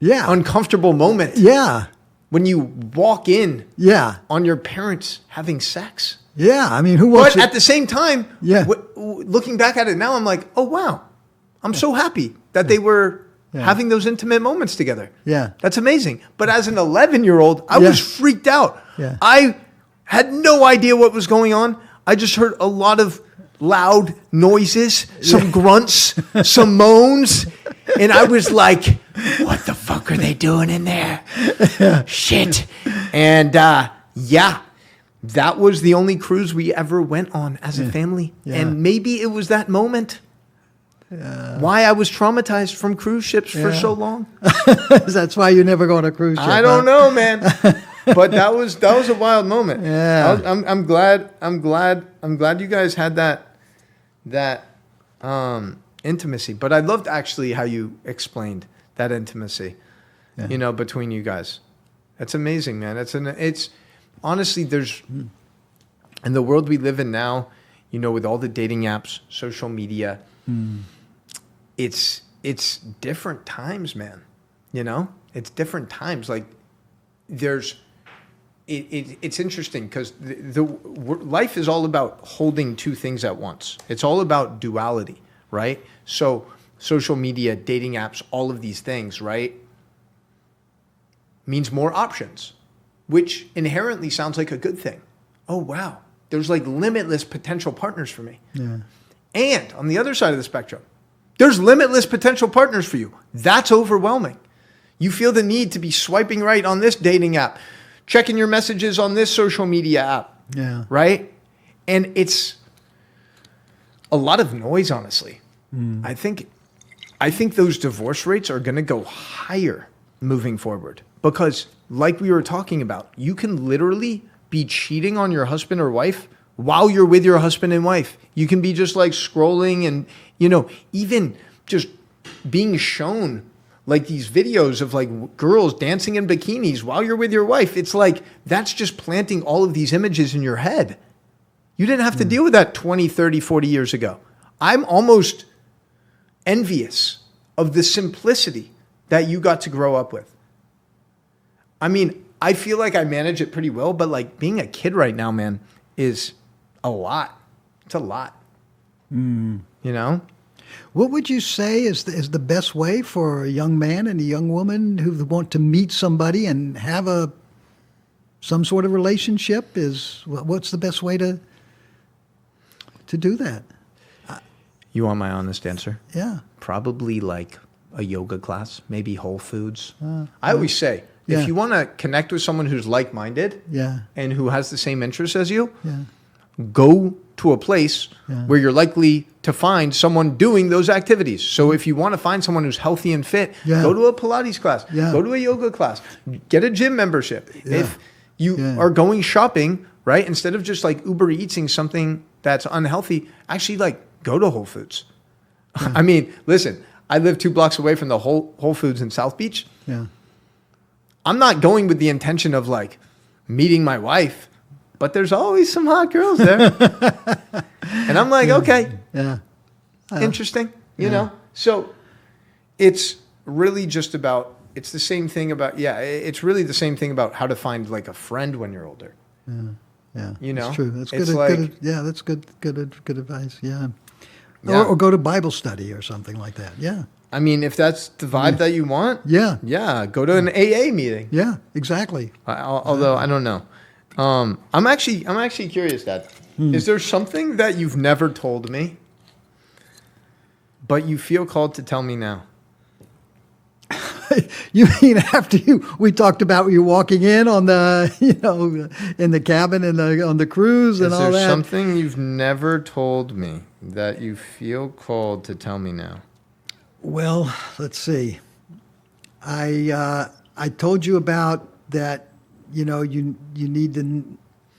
B: uncomfortable moment.
A: Yeah.
B: When you walk in, on your parents having sex.
A: Yeah, I mean, who wants?
B: But at the same time,
A: Yeah.
B: Looking back at it now, I'm like, oh wow, I'm so happy that they were having those intimate moments together.
A: Yeah.
B: That's amazing. But as an 11-year-old, I was freaked out.
A: Yeah.
B: I had no idea what was going on. I just heard a lot of loud noises, some grunts, some moans, and I was like, what the fuck are they doing in there? Shit. And that was the only cruise we ever went on as a family.
A: Yeah.
B: And maybe it was that moment why I was traumatized from cruise ships for so long.
A: That's why you never go on a cruise ship.
B: I don't know, man. But that was a wild moment.
A: Yeah.
B: I'm glad you guys had that intimacy. But I loved actually how you explained that intimacy, between you guys. That's amazing, man. It's honestly, there's in the world we live in now, with all the dating apps, social media, it's different times, man. It's different times. Like it's interesting because the life is all about holding two things at once. It's all about duality, right? So social media, dating apps, all of these things, right, means more options, which inherently sounds like a good thing. Oh, wow. There's like limitless potential partners for me.
A: Yeah.
B: And on the other side of the spectrum, there's limitless potential partners for you. That's overwhelming. You feel the need to be swiping right on this dating app, checking your messages on this social media app.
A: Yeah.
B: Right? And it's a lot of noise, honestly. I think those divorce rates are going to go higher moving forward because, like we were talking about, you can literally be cheating on your husband or wife while you're with your husband and wife. You can be just like scrolling and, even just being shown like these videos of like girls dancing in bikinis while you're with your wife. It's like that's just planting all of these images in your head. You didn't have to deal with that 20, 30, 40 years ago. I'm almost envious of the simplicity that you got to grow up with. I mean, I feel like I manage it pretty well, but like being a kid right now, man, is a lot. It's a lot.
A: What would you say is the best way for a young man and a young woman who want to meet somebody and have some sort of relationship? What's the best way to do that?
B: You want my honest answer?
A: Yeah.
B: Probably like a yoga class, maybe Whole Foods. I always say, if you want to connect with someone who's like-minded and who has the same interests as you, go to a place where you're likely to find someone doing those activities. So if you want to find someone who's healthy and fit, go to a Pilates class, go to a yoga class, get a gym membership. If you are going shopping, right, instead of just like Uber Eating something that's unhealthy, actually like go to Whole Foods. I mean, listen, I live 2 blocks away from the Whole Foods in South Beach.
A: Yeah.
B: I'm not going with the intention of like meeting my wife, but there's always some hot girls there. And I'm like, okay, interesting, you know? So it's really just about, it's the same thing about, it's really the same thing about how to find like a friend when you're older.
A: Yeah.
B: You know?
A: That's true. That's
B: It's
A: good.
B: like-
A: That's good advice. Yeah. Or go to Bible study or something like that. Yeah.
B: I mean, if that's the vibe that you want, go to an AA meeting.
A: Yeah, exactly.
B: Although I don't know. I'm actually curious, Dad. Is there something that you've never told me, but you feel called to tell me now?
A: You mean after we talked about you walking in on the, in the cabin and on the cruise and all that?
B: Is there something you've never told me that you feel called to tell me now?
A: Well, let's see. I told you about that. You need to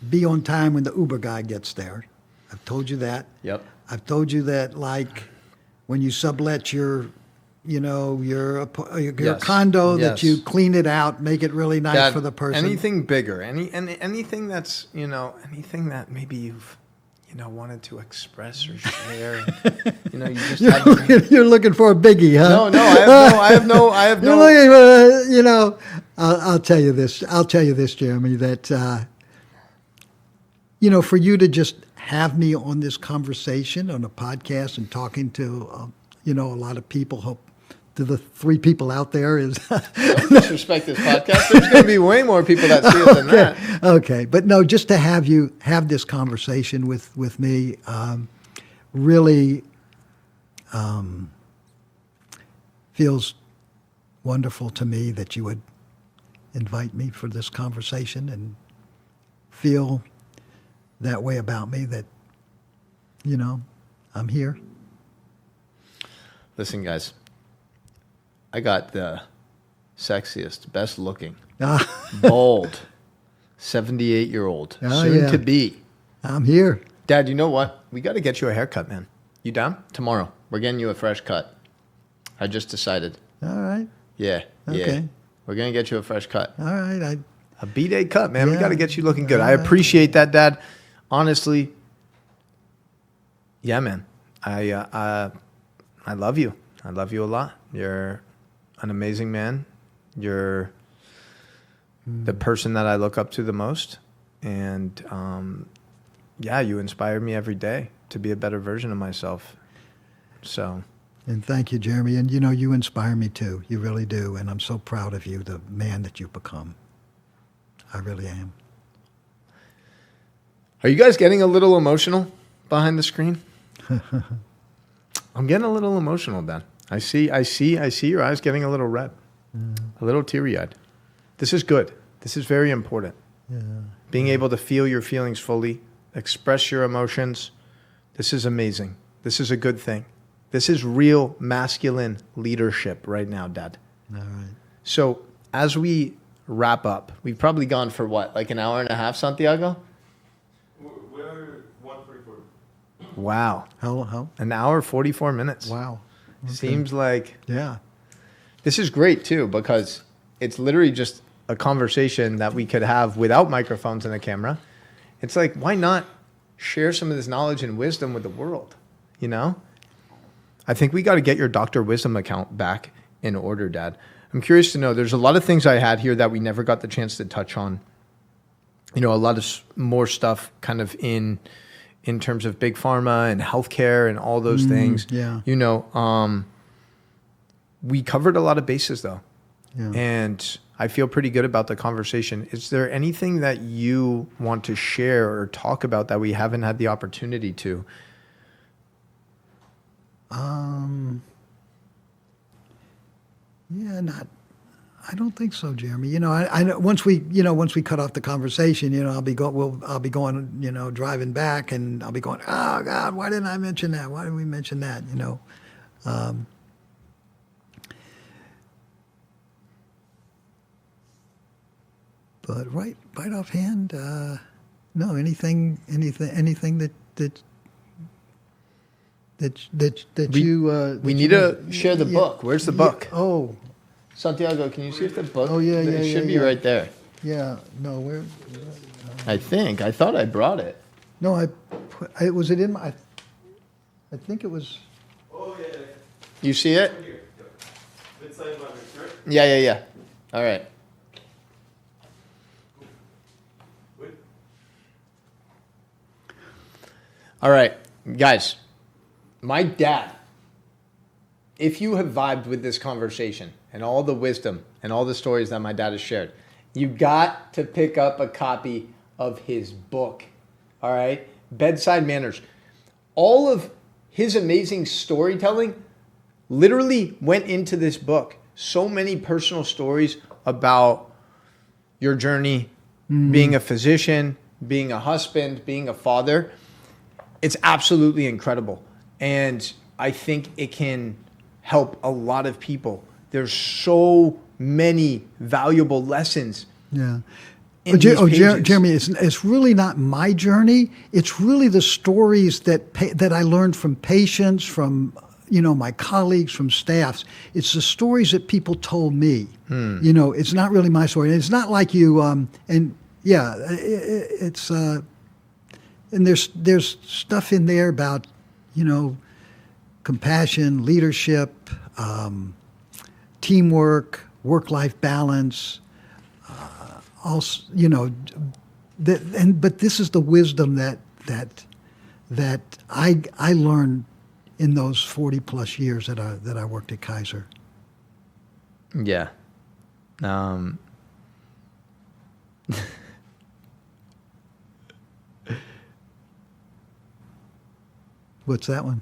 A: be on time when the Uber guy gets there. I've told you that.
B: Yep.
A: I've told you that, like, when you sublet your condo, that you clean it out, make it really nice for the person.
B: Anything bigger, anything that's, anything that maybe you've, wanted to express or share. You just
A: you're looking for a biggie, huh?
B: No, I have no.
A: You're looking for, I'll tell you this, Jeremy, that, for you to just have me on this conversation on a podcast and talking to, a lot of people, hope to the 3 people out there is.
B: Don't disrespect this podcast. There's going to be way more people that see it than that.
A: Okay. But no, just to have you have this conversation with me, really feels wonderful to me that you would invite me for this conversation and feel that way about me, that, I'm here.
B: Listen, guys, I got the sexiest, best looking, bold, 78-year-old, soon to be.
A: I'm here.
B: Dad, you know what? We got to get you a haircut, man. You down? Tomorrow. We're getting you a fresh cut. I just decided.
A: All right.
B: Yeah.
A: Okay.
B: We're going to get you a fresh cut.
A: All right.
B: A B-Day cut, man. We got to get you looking good. I appreciate that, Dad. Honestly, yeah, man. I love you. I love you a lot. You're an amazing man. You're the person that I look up to the most. And, you inspire me every day to be a better version of myself. So.
A: And thank you, Jeremy. And, you inspire me too. You really do. And I'm so proud of you, the man that you've become. I really am.
B: Are you guys getting a little emotional behind the screen? I'm getting a little emotional, Ben. I see your eyes getting a little red. A little teary-eyed. This is good. This is very important.
A: Yeah.
B: Being able to feel your feelings fully, express your emotions. This is amazing. This is a good thing. This is real masculine leadership right now, Dad.
A: All right.
B: So as we wrap up, we've probably gone for what, like an hour and a half, Santiago?
C: We're 144.
B: Wow.
A: How?
B: An hour, 44 minutes.
A: Wow. Okay.
B: Seems like
A: Yeah.
B: this is great too, because it's literally just a conversation that we could have without microphones and a camera. It's like, why not share some of this knowledge and wisdom with the world? You know? I think we got to get your Dr. Wisdom account back in order, Dad. I'm curious to know, there's a lot of things I had here that we never got the chance to touch on. You know, a lot of more stuff kind of in terms of big pharma and healthcare and all those things.
A: Yeah.
B: You know, we covered a lot of bases though.
A: Yeah.
B: And I feel pretty good about the conversation. Is there anything that you want to share or talk about that we haven't had the opportunity to?
A: Yeah, I don't think so, Jeremy. You know, I once we cut off the conversation, you know, I'll be going, you know, driving back, and I'll be going, oh God, why didn't I mention that? Why didn't we mention that? You know, but right offhand, no, anything that you
B: We need to share the book. Where's the book?
A: Oh.
B: Santiago, can you see if the book?
A: Oh, yeah,
B: It
A: yeah,
B: should be
A: yeah.
B: right there.
A: Yeah, no, where?
B: I thought I brought it.
A: No, was it in my? I think it was.
C: Oh, yeah.
B: You see it?
C: Here. Bedside Manners, right?
B: Yeah. All right.
C: Wait.
B: All right, guys. My dad, if you have vibed with this conversation and all the wisdom and all the stories that my dad has shared, you got to pick up a copy of his book. All right? Bedside Manners. All of his amazing storytelling literally went into this book. So many personal stories about your journey, being a physician, being a husband, being a father. It's absolutely incredible. And I think it can help a lot of people. There's so many valuable lessons.
A: Yeah.
B: In these pages.
A: Jeremy, it's really not my journey. It's really the stories that I learned from patients, from, you know, my colleagues, from staffs. It's the stories that people told me. You know, it's not really my story. And it's not like you. And yeah, it's and there's stuff in there about, you know, compassion, leadership, teamwork, work-life balance. Also, you know, but this is the wisdom that I learned in those 40+ years that I worked at Kaiser.
B: Yeah.
A: What's that one?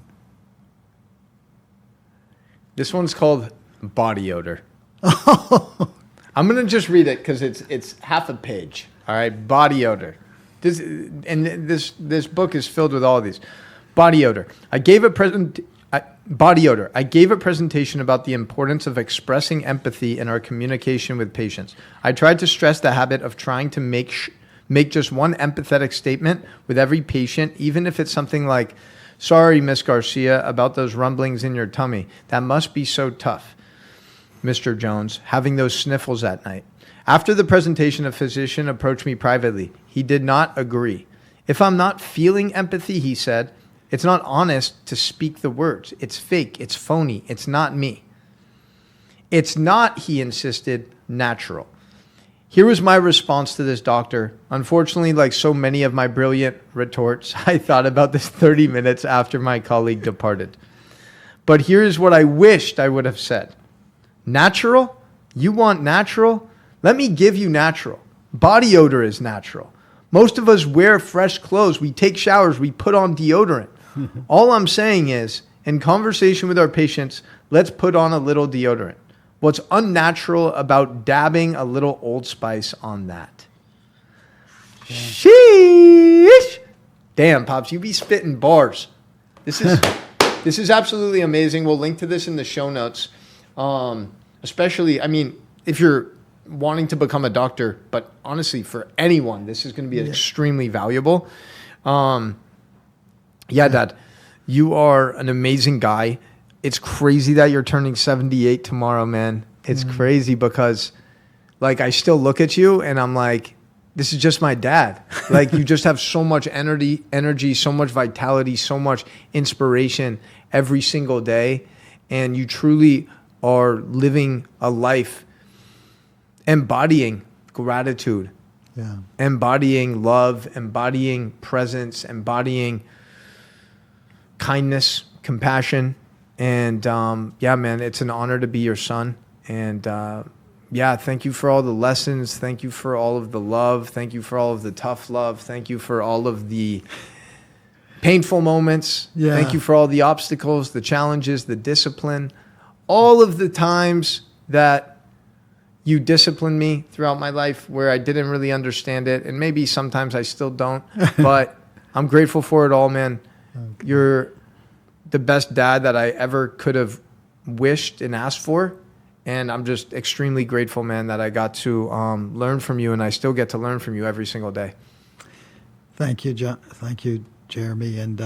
B: This one's called Body Odor. I'm going to just read it because it's half a page. All right, body odor. This book is filled with all of these. Body odor. I gave a presentation about the importance of expressing empathy in our communication with patients. I tried to stress the habit of trying to make just one empathetic statement with every patient, even if it's something like, "Sorry, Miss Garcia, about those rumblings in your tummy. That must be so tough. Mr. Jones, having those sniffles at night." After the presentation, a physician approached me privately. He did not agree. "If I'm not feeling empathy," he said, "it's not honest to speak the words. It's fake. It's phony. It's not me." "It's not," he insisted, "natural." Here was my response to this doctor. Unfortunately, like so many of my brilliant retorts, I thought about this 30 minutes after my colleague departed. But here is what I wished I would have said. "Natural? You want natural? Let me give you natural. Body odor is natural. Most of us wear fresh clothes. We take showers. We put on deodorant. All I'm saying is, in conversation with our patients, let's put on a little deodorant. What's unnatural about dabbing a little Old Spice on that? Sheesh! Damn, Pops, you be spitting bars. This is absolutely amazing. We'll link to this in the show notes. Especially, I mean, if you're wanting to become a doctor, but honestly, for anyone, this is going to be extremely valuable. Dad, you are an amazing guy. It's crazy that you're turning 78 tomorrow, man. It's crazy because, like, I still look at you and I'm like, this is just my dad. Like, you just have so much energy, so much vitality, so much inspiration every single day. And you truly are living a life embodying gratitude, embodying love, embodying presence, embodying kindness, compassion. And man, it's an honor to be your son. And thank you for all the lessons. Thank you for all of the love. Thank you for all of the tough love. Thank you for all of the painful moments.
A: Yeah.
B: Thank you for all the obstacles, the challenges, the discipline, all of the times that you disciplined me throughout my life where I didn't really understand it. And maybe sometimes I still don't, but I'm grateful for it all, man. Okay. You're the best dad that I ever could have wished and asked for. And I'm just extremely grateful, man, that I got to learn from you, and I still get to learn from you every single day.
A: Thank you, John. Thank you, Jeremy. And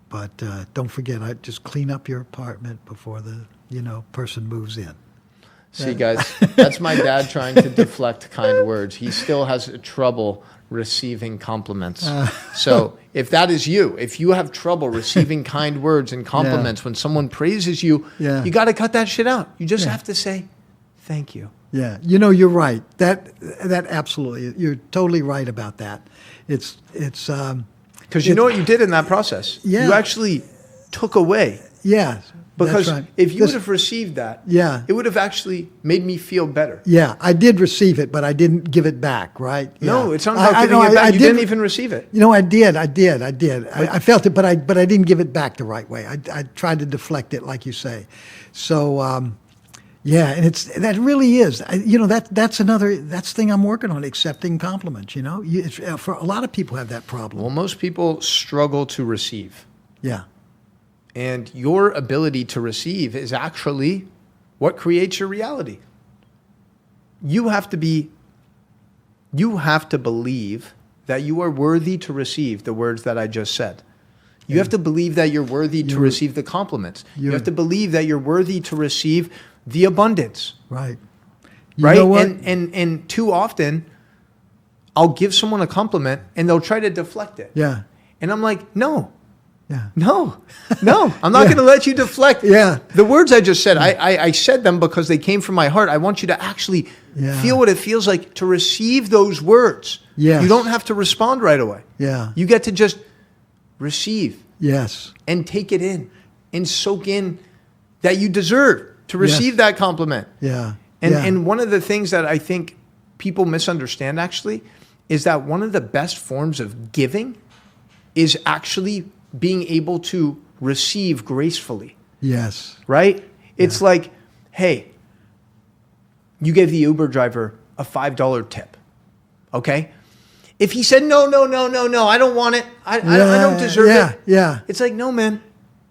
A: but don't forget, I just clean up your apartment before the person moves in.
B: See, guys, that's my dad trying to deflect kind words. He still has trouble receiving compliments. So if that is you, if you have trouble receiving kind words and compliments when someone praises you, you got to cut that shit out. You just have to say, thank you.
A: Yeah. You're right. That absolutely, you're totally right about that. It's
B: because you know what you did in that process?
A: Yeah.
B: You actually took away.
A: Yeah.
B: Because
A: that's right.
B: if you would have received that, it would have actually made me feel better.
A: Yeah, I did receive it, but I didn't give it back, right?
B: No, it's not about giving it back. You didn't even receive it.
A: I did. I felt it, but I didn't give it back the right way. I tried to deflect it, like you say. So, and that really is. That's the thing I'm working on, accepting compliments. For a lot of people have that problem.
B: Well, most people struggle to receive.
A: Yeah.
B: And your ability to receive is actually what creates your reality. You have to believe that you are worthy to receive the words that I just said. You have to believe that you're worthy to receive the compliments. You have to believe that you're worthy to receive the abundance.
A: Right.
B: Right?
A: Know what?
B: And too often, I'll give someone a compliment and they'll try to deflect it.
A: Yeah.
B: And I'm like, no.
A: Yeah.
B: No, I'm not going to let you deflect. The words I just said, I said them because they came from my heart. I want you to actually feel what it feels like to receive those words.
A: Yes.
B: You don't have to respond right away.
A: Yeah.
B: You get to just receive.
A: Yes.
B: And take it in and soak in that you deserve to receive that compliment.
A: Yeah.
B: And one of the things that I think people misunderstand actually is that one of the best forms of giving is actually being able to receive gracefully.
A: Yes.
B: Right? It's like, hey, you gave the Uber driver a $5 tip. Okay? If he said, no, I don't want it. I don't deserve it.
A: Yeah.
B: It's like, no, man.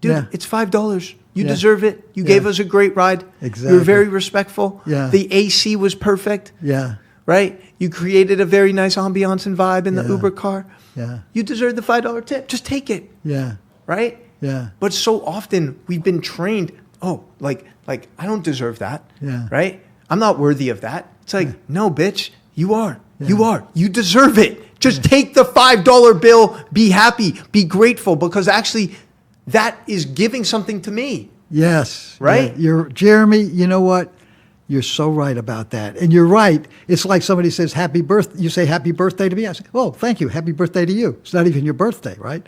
B: Dude, it's $5. You deserve it. You gave us a great ride.
A: Exactly.
B: You were very respectful.
A: Yeah.
B: The AC was perfect.
A: Yeah.
B: Right? You created a very nice ambiance and vibe in the Uber car.
A: Yeah.
B: You deserve the $5 tip. Just take it.
A: Yeah.
B: Right?
A: Yeah.
B: But so often we've been trained, like I don't deserve that.
A: Yeah.
B: Right? I'm not worthy of that. It's like, no, bitch, you are. Yeah. You are. You deserve it. Just take the $5 bill, be happy, be grateful, because actually that is giving something to me.
A: Yes.
B: Right?
A: Yeah. Jeremy, you know what? You're so right about that. And you're right. It's like somebody says, happy birthday. You say, happy birthday to me. I say, oh, thank you. Happy birthday to you. It's not even your birthday, right?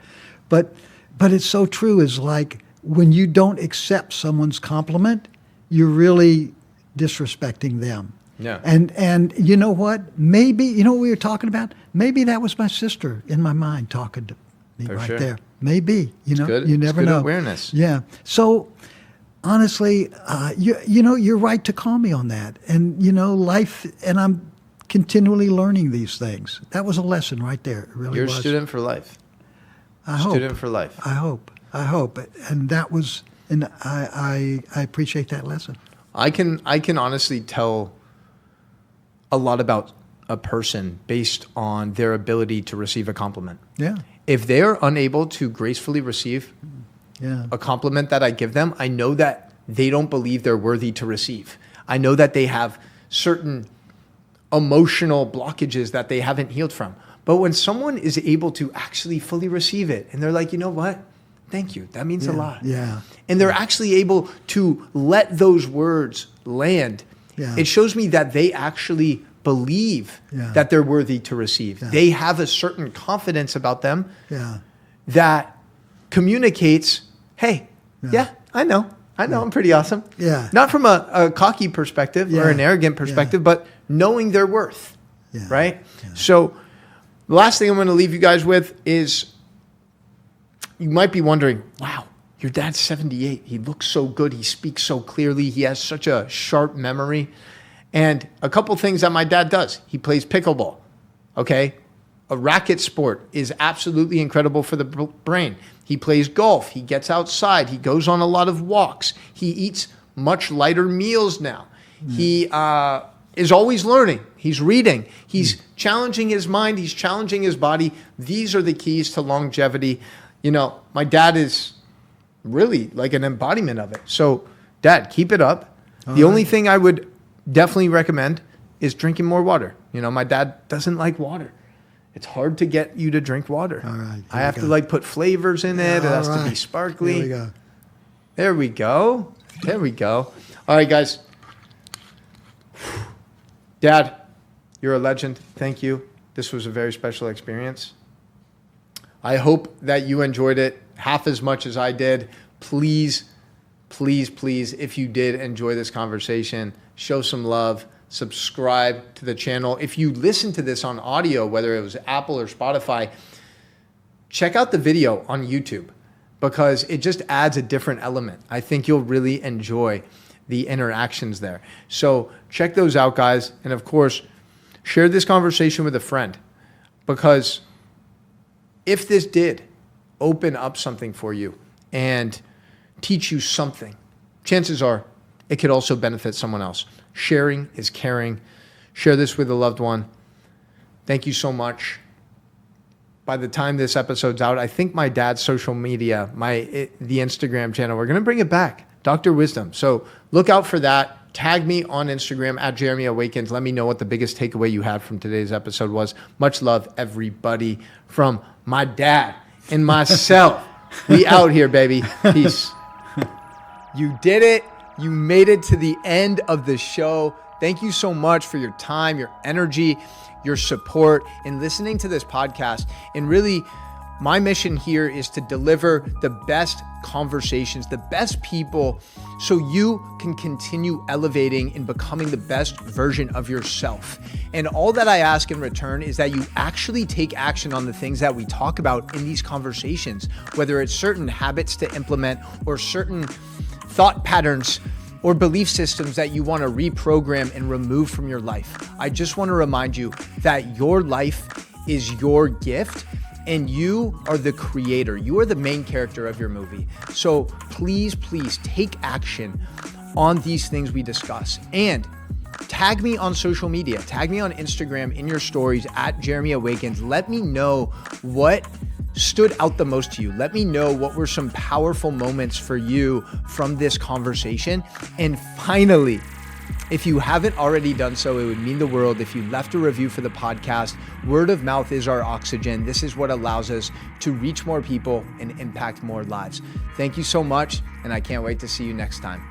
A: But it's so true. It's like when you don't accept someone's compliment, you're really disrespecting them.
B: Yeah.
A: And you know what? Maybe, you know what we were talking about? Maybe that was my sister in my mind talking to me there. Maybe, you know,
B: good.
A: you never
B: It's good
A: know.
B: Awareness.
A: Yeah. So honestly, you know, you're right to call me on that. And, you know, life, and I'm continually learning these things. That was a lesson right there. It really
B: You're
A: was.
B: a student for life.
A: I hope.
B: Student for life.
A: I hope. And that was, and I appreciate that lesson.
B: I can honestly tell a lot about a person based on their ability to receive a compliment.
A: Yeah.
B: If they are unable to gracefully receive
A: Yeah.
B: a compliment that I give them, I know that they don't believe they're worthy to receive. I know that they have certain emotional blockages that they haven't healed from. But when someone is able to actually fully receive it and they're like, you know what? Thank you. That means a lot.
A: Yeah.
B: And they're actually able to let those words land.
A: Yeah.
B: It shows me that they actually believe
A: Yeah.
B: that they're worthy to receive.
A: Yeah.
B: They have a certain confidence about them
A: Yeah.
B: that communicates, hey, yeah, I know, I'm pretty awesome.
A: Yeah.
B: Not from a cocky perspective or
A: Yeah.
B: an arrogant perspective, but knowing their worth,
A: Yeah.
B: right? So the last thing I'm going to leave you guys with is you might be wondering, wow, your dad's 78. He looks so good. He speaks so clearly. He has such a sharp memory. And a couple things that my dad does. He plays pickleball, okay? A racket sport is absolutely incredible for the brain. He plays golf. He gets outside. He goes on a lot of walks. He eats much lighter meals now. He is always learning. He's reading. He's challenging his mind. He's challenging his body. These are the keys to longevity. You know, my dad is really like an embodiment of it. So, Dad, keep it up. The only thing I would definitely recommend is drinking more water. You know, my dad doesn't like water. It's hard to get you to drink water.
A: All right.
B: I have to like put flavors in it. It has to be sparkly.
A: Here we go.
B: There we go. There we go. All right, guys. Dad, you're a legend. Thank you. This was a very special experience. I hope that you enjoyed it half as much as I did. Please, please, please, if you did enjoy this conversation, show some love, subscribe to the channel. If you listen to this on audio, whether it was Apple or Spotify, check out the video on YouTube because it just adds a different element. I think you'll really enjoy the interactions there. So check those out, guys. And of course, share this conversation with a friend because if this did open up something for you and teach you something, chances are it could also benefit someone else. Sharing is caring. Share this with a loved one. Thank you so much. By the time this episode's out, I think my dad's social media, the Instagram channel, we're going to bring it back, Dr. Wisdom. So look out for that. Tag me on Instagram at Jeremy Awakens. Let me know what the biggest takeaway you had from today's episode was. Much love, everybody, from my dad and myself. We out here, baby. Peace. You did it. You made it to the end of the show. Thank you so much for your time, your energy, your support in listening to this podcast. And really, my mission here is to deliver the best conversations, the best people, so you can continue elevating and becoming the best version of yourself. And all that I ask in return is that you actually take action on the things that we talk about in these conversations, whether it's certain habits to implement or certain thought patterns or belief systems that you want to reprogram and remove from your life. I just want to remind you that your life is your gift and you are the creator. You are the main character of your movie. So please, please take action on these things we discuss. And tag me on social media. Tag me on Instagram in your stories at Jeremy Awakens. Let me know what stood out the most to you. Let me know what were some powerful moments for you from this conversation. And finally, if you haven't already done so, it would mean the world if you left a review for the podcast. Word of mouth is our oxygen. This is what allows us to reach more people and impact more lives. Thank you so much, and I can't wait to see you next time.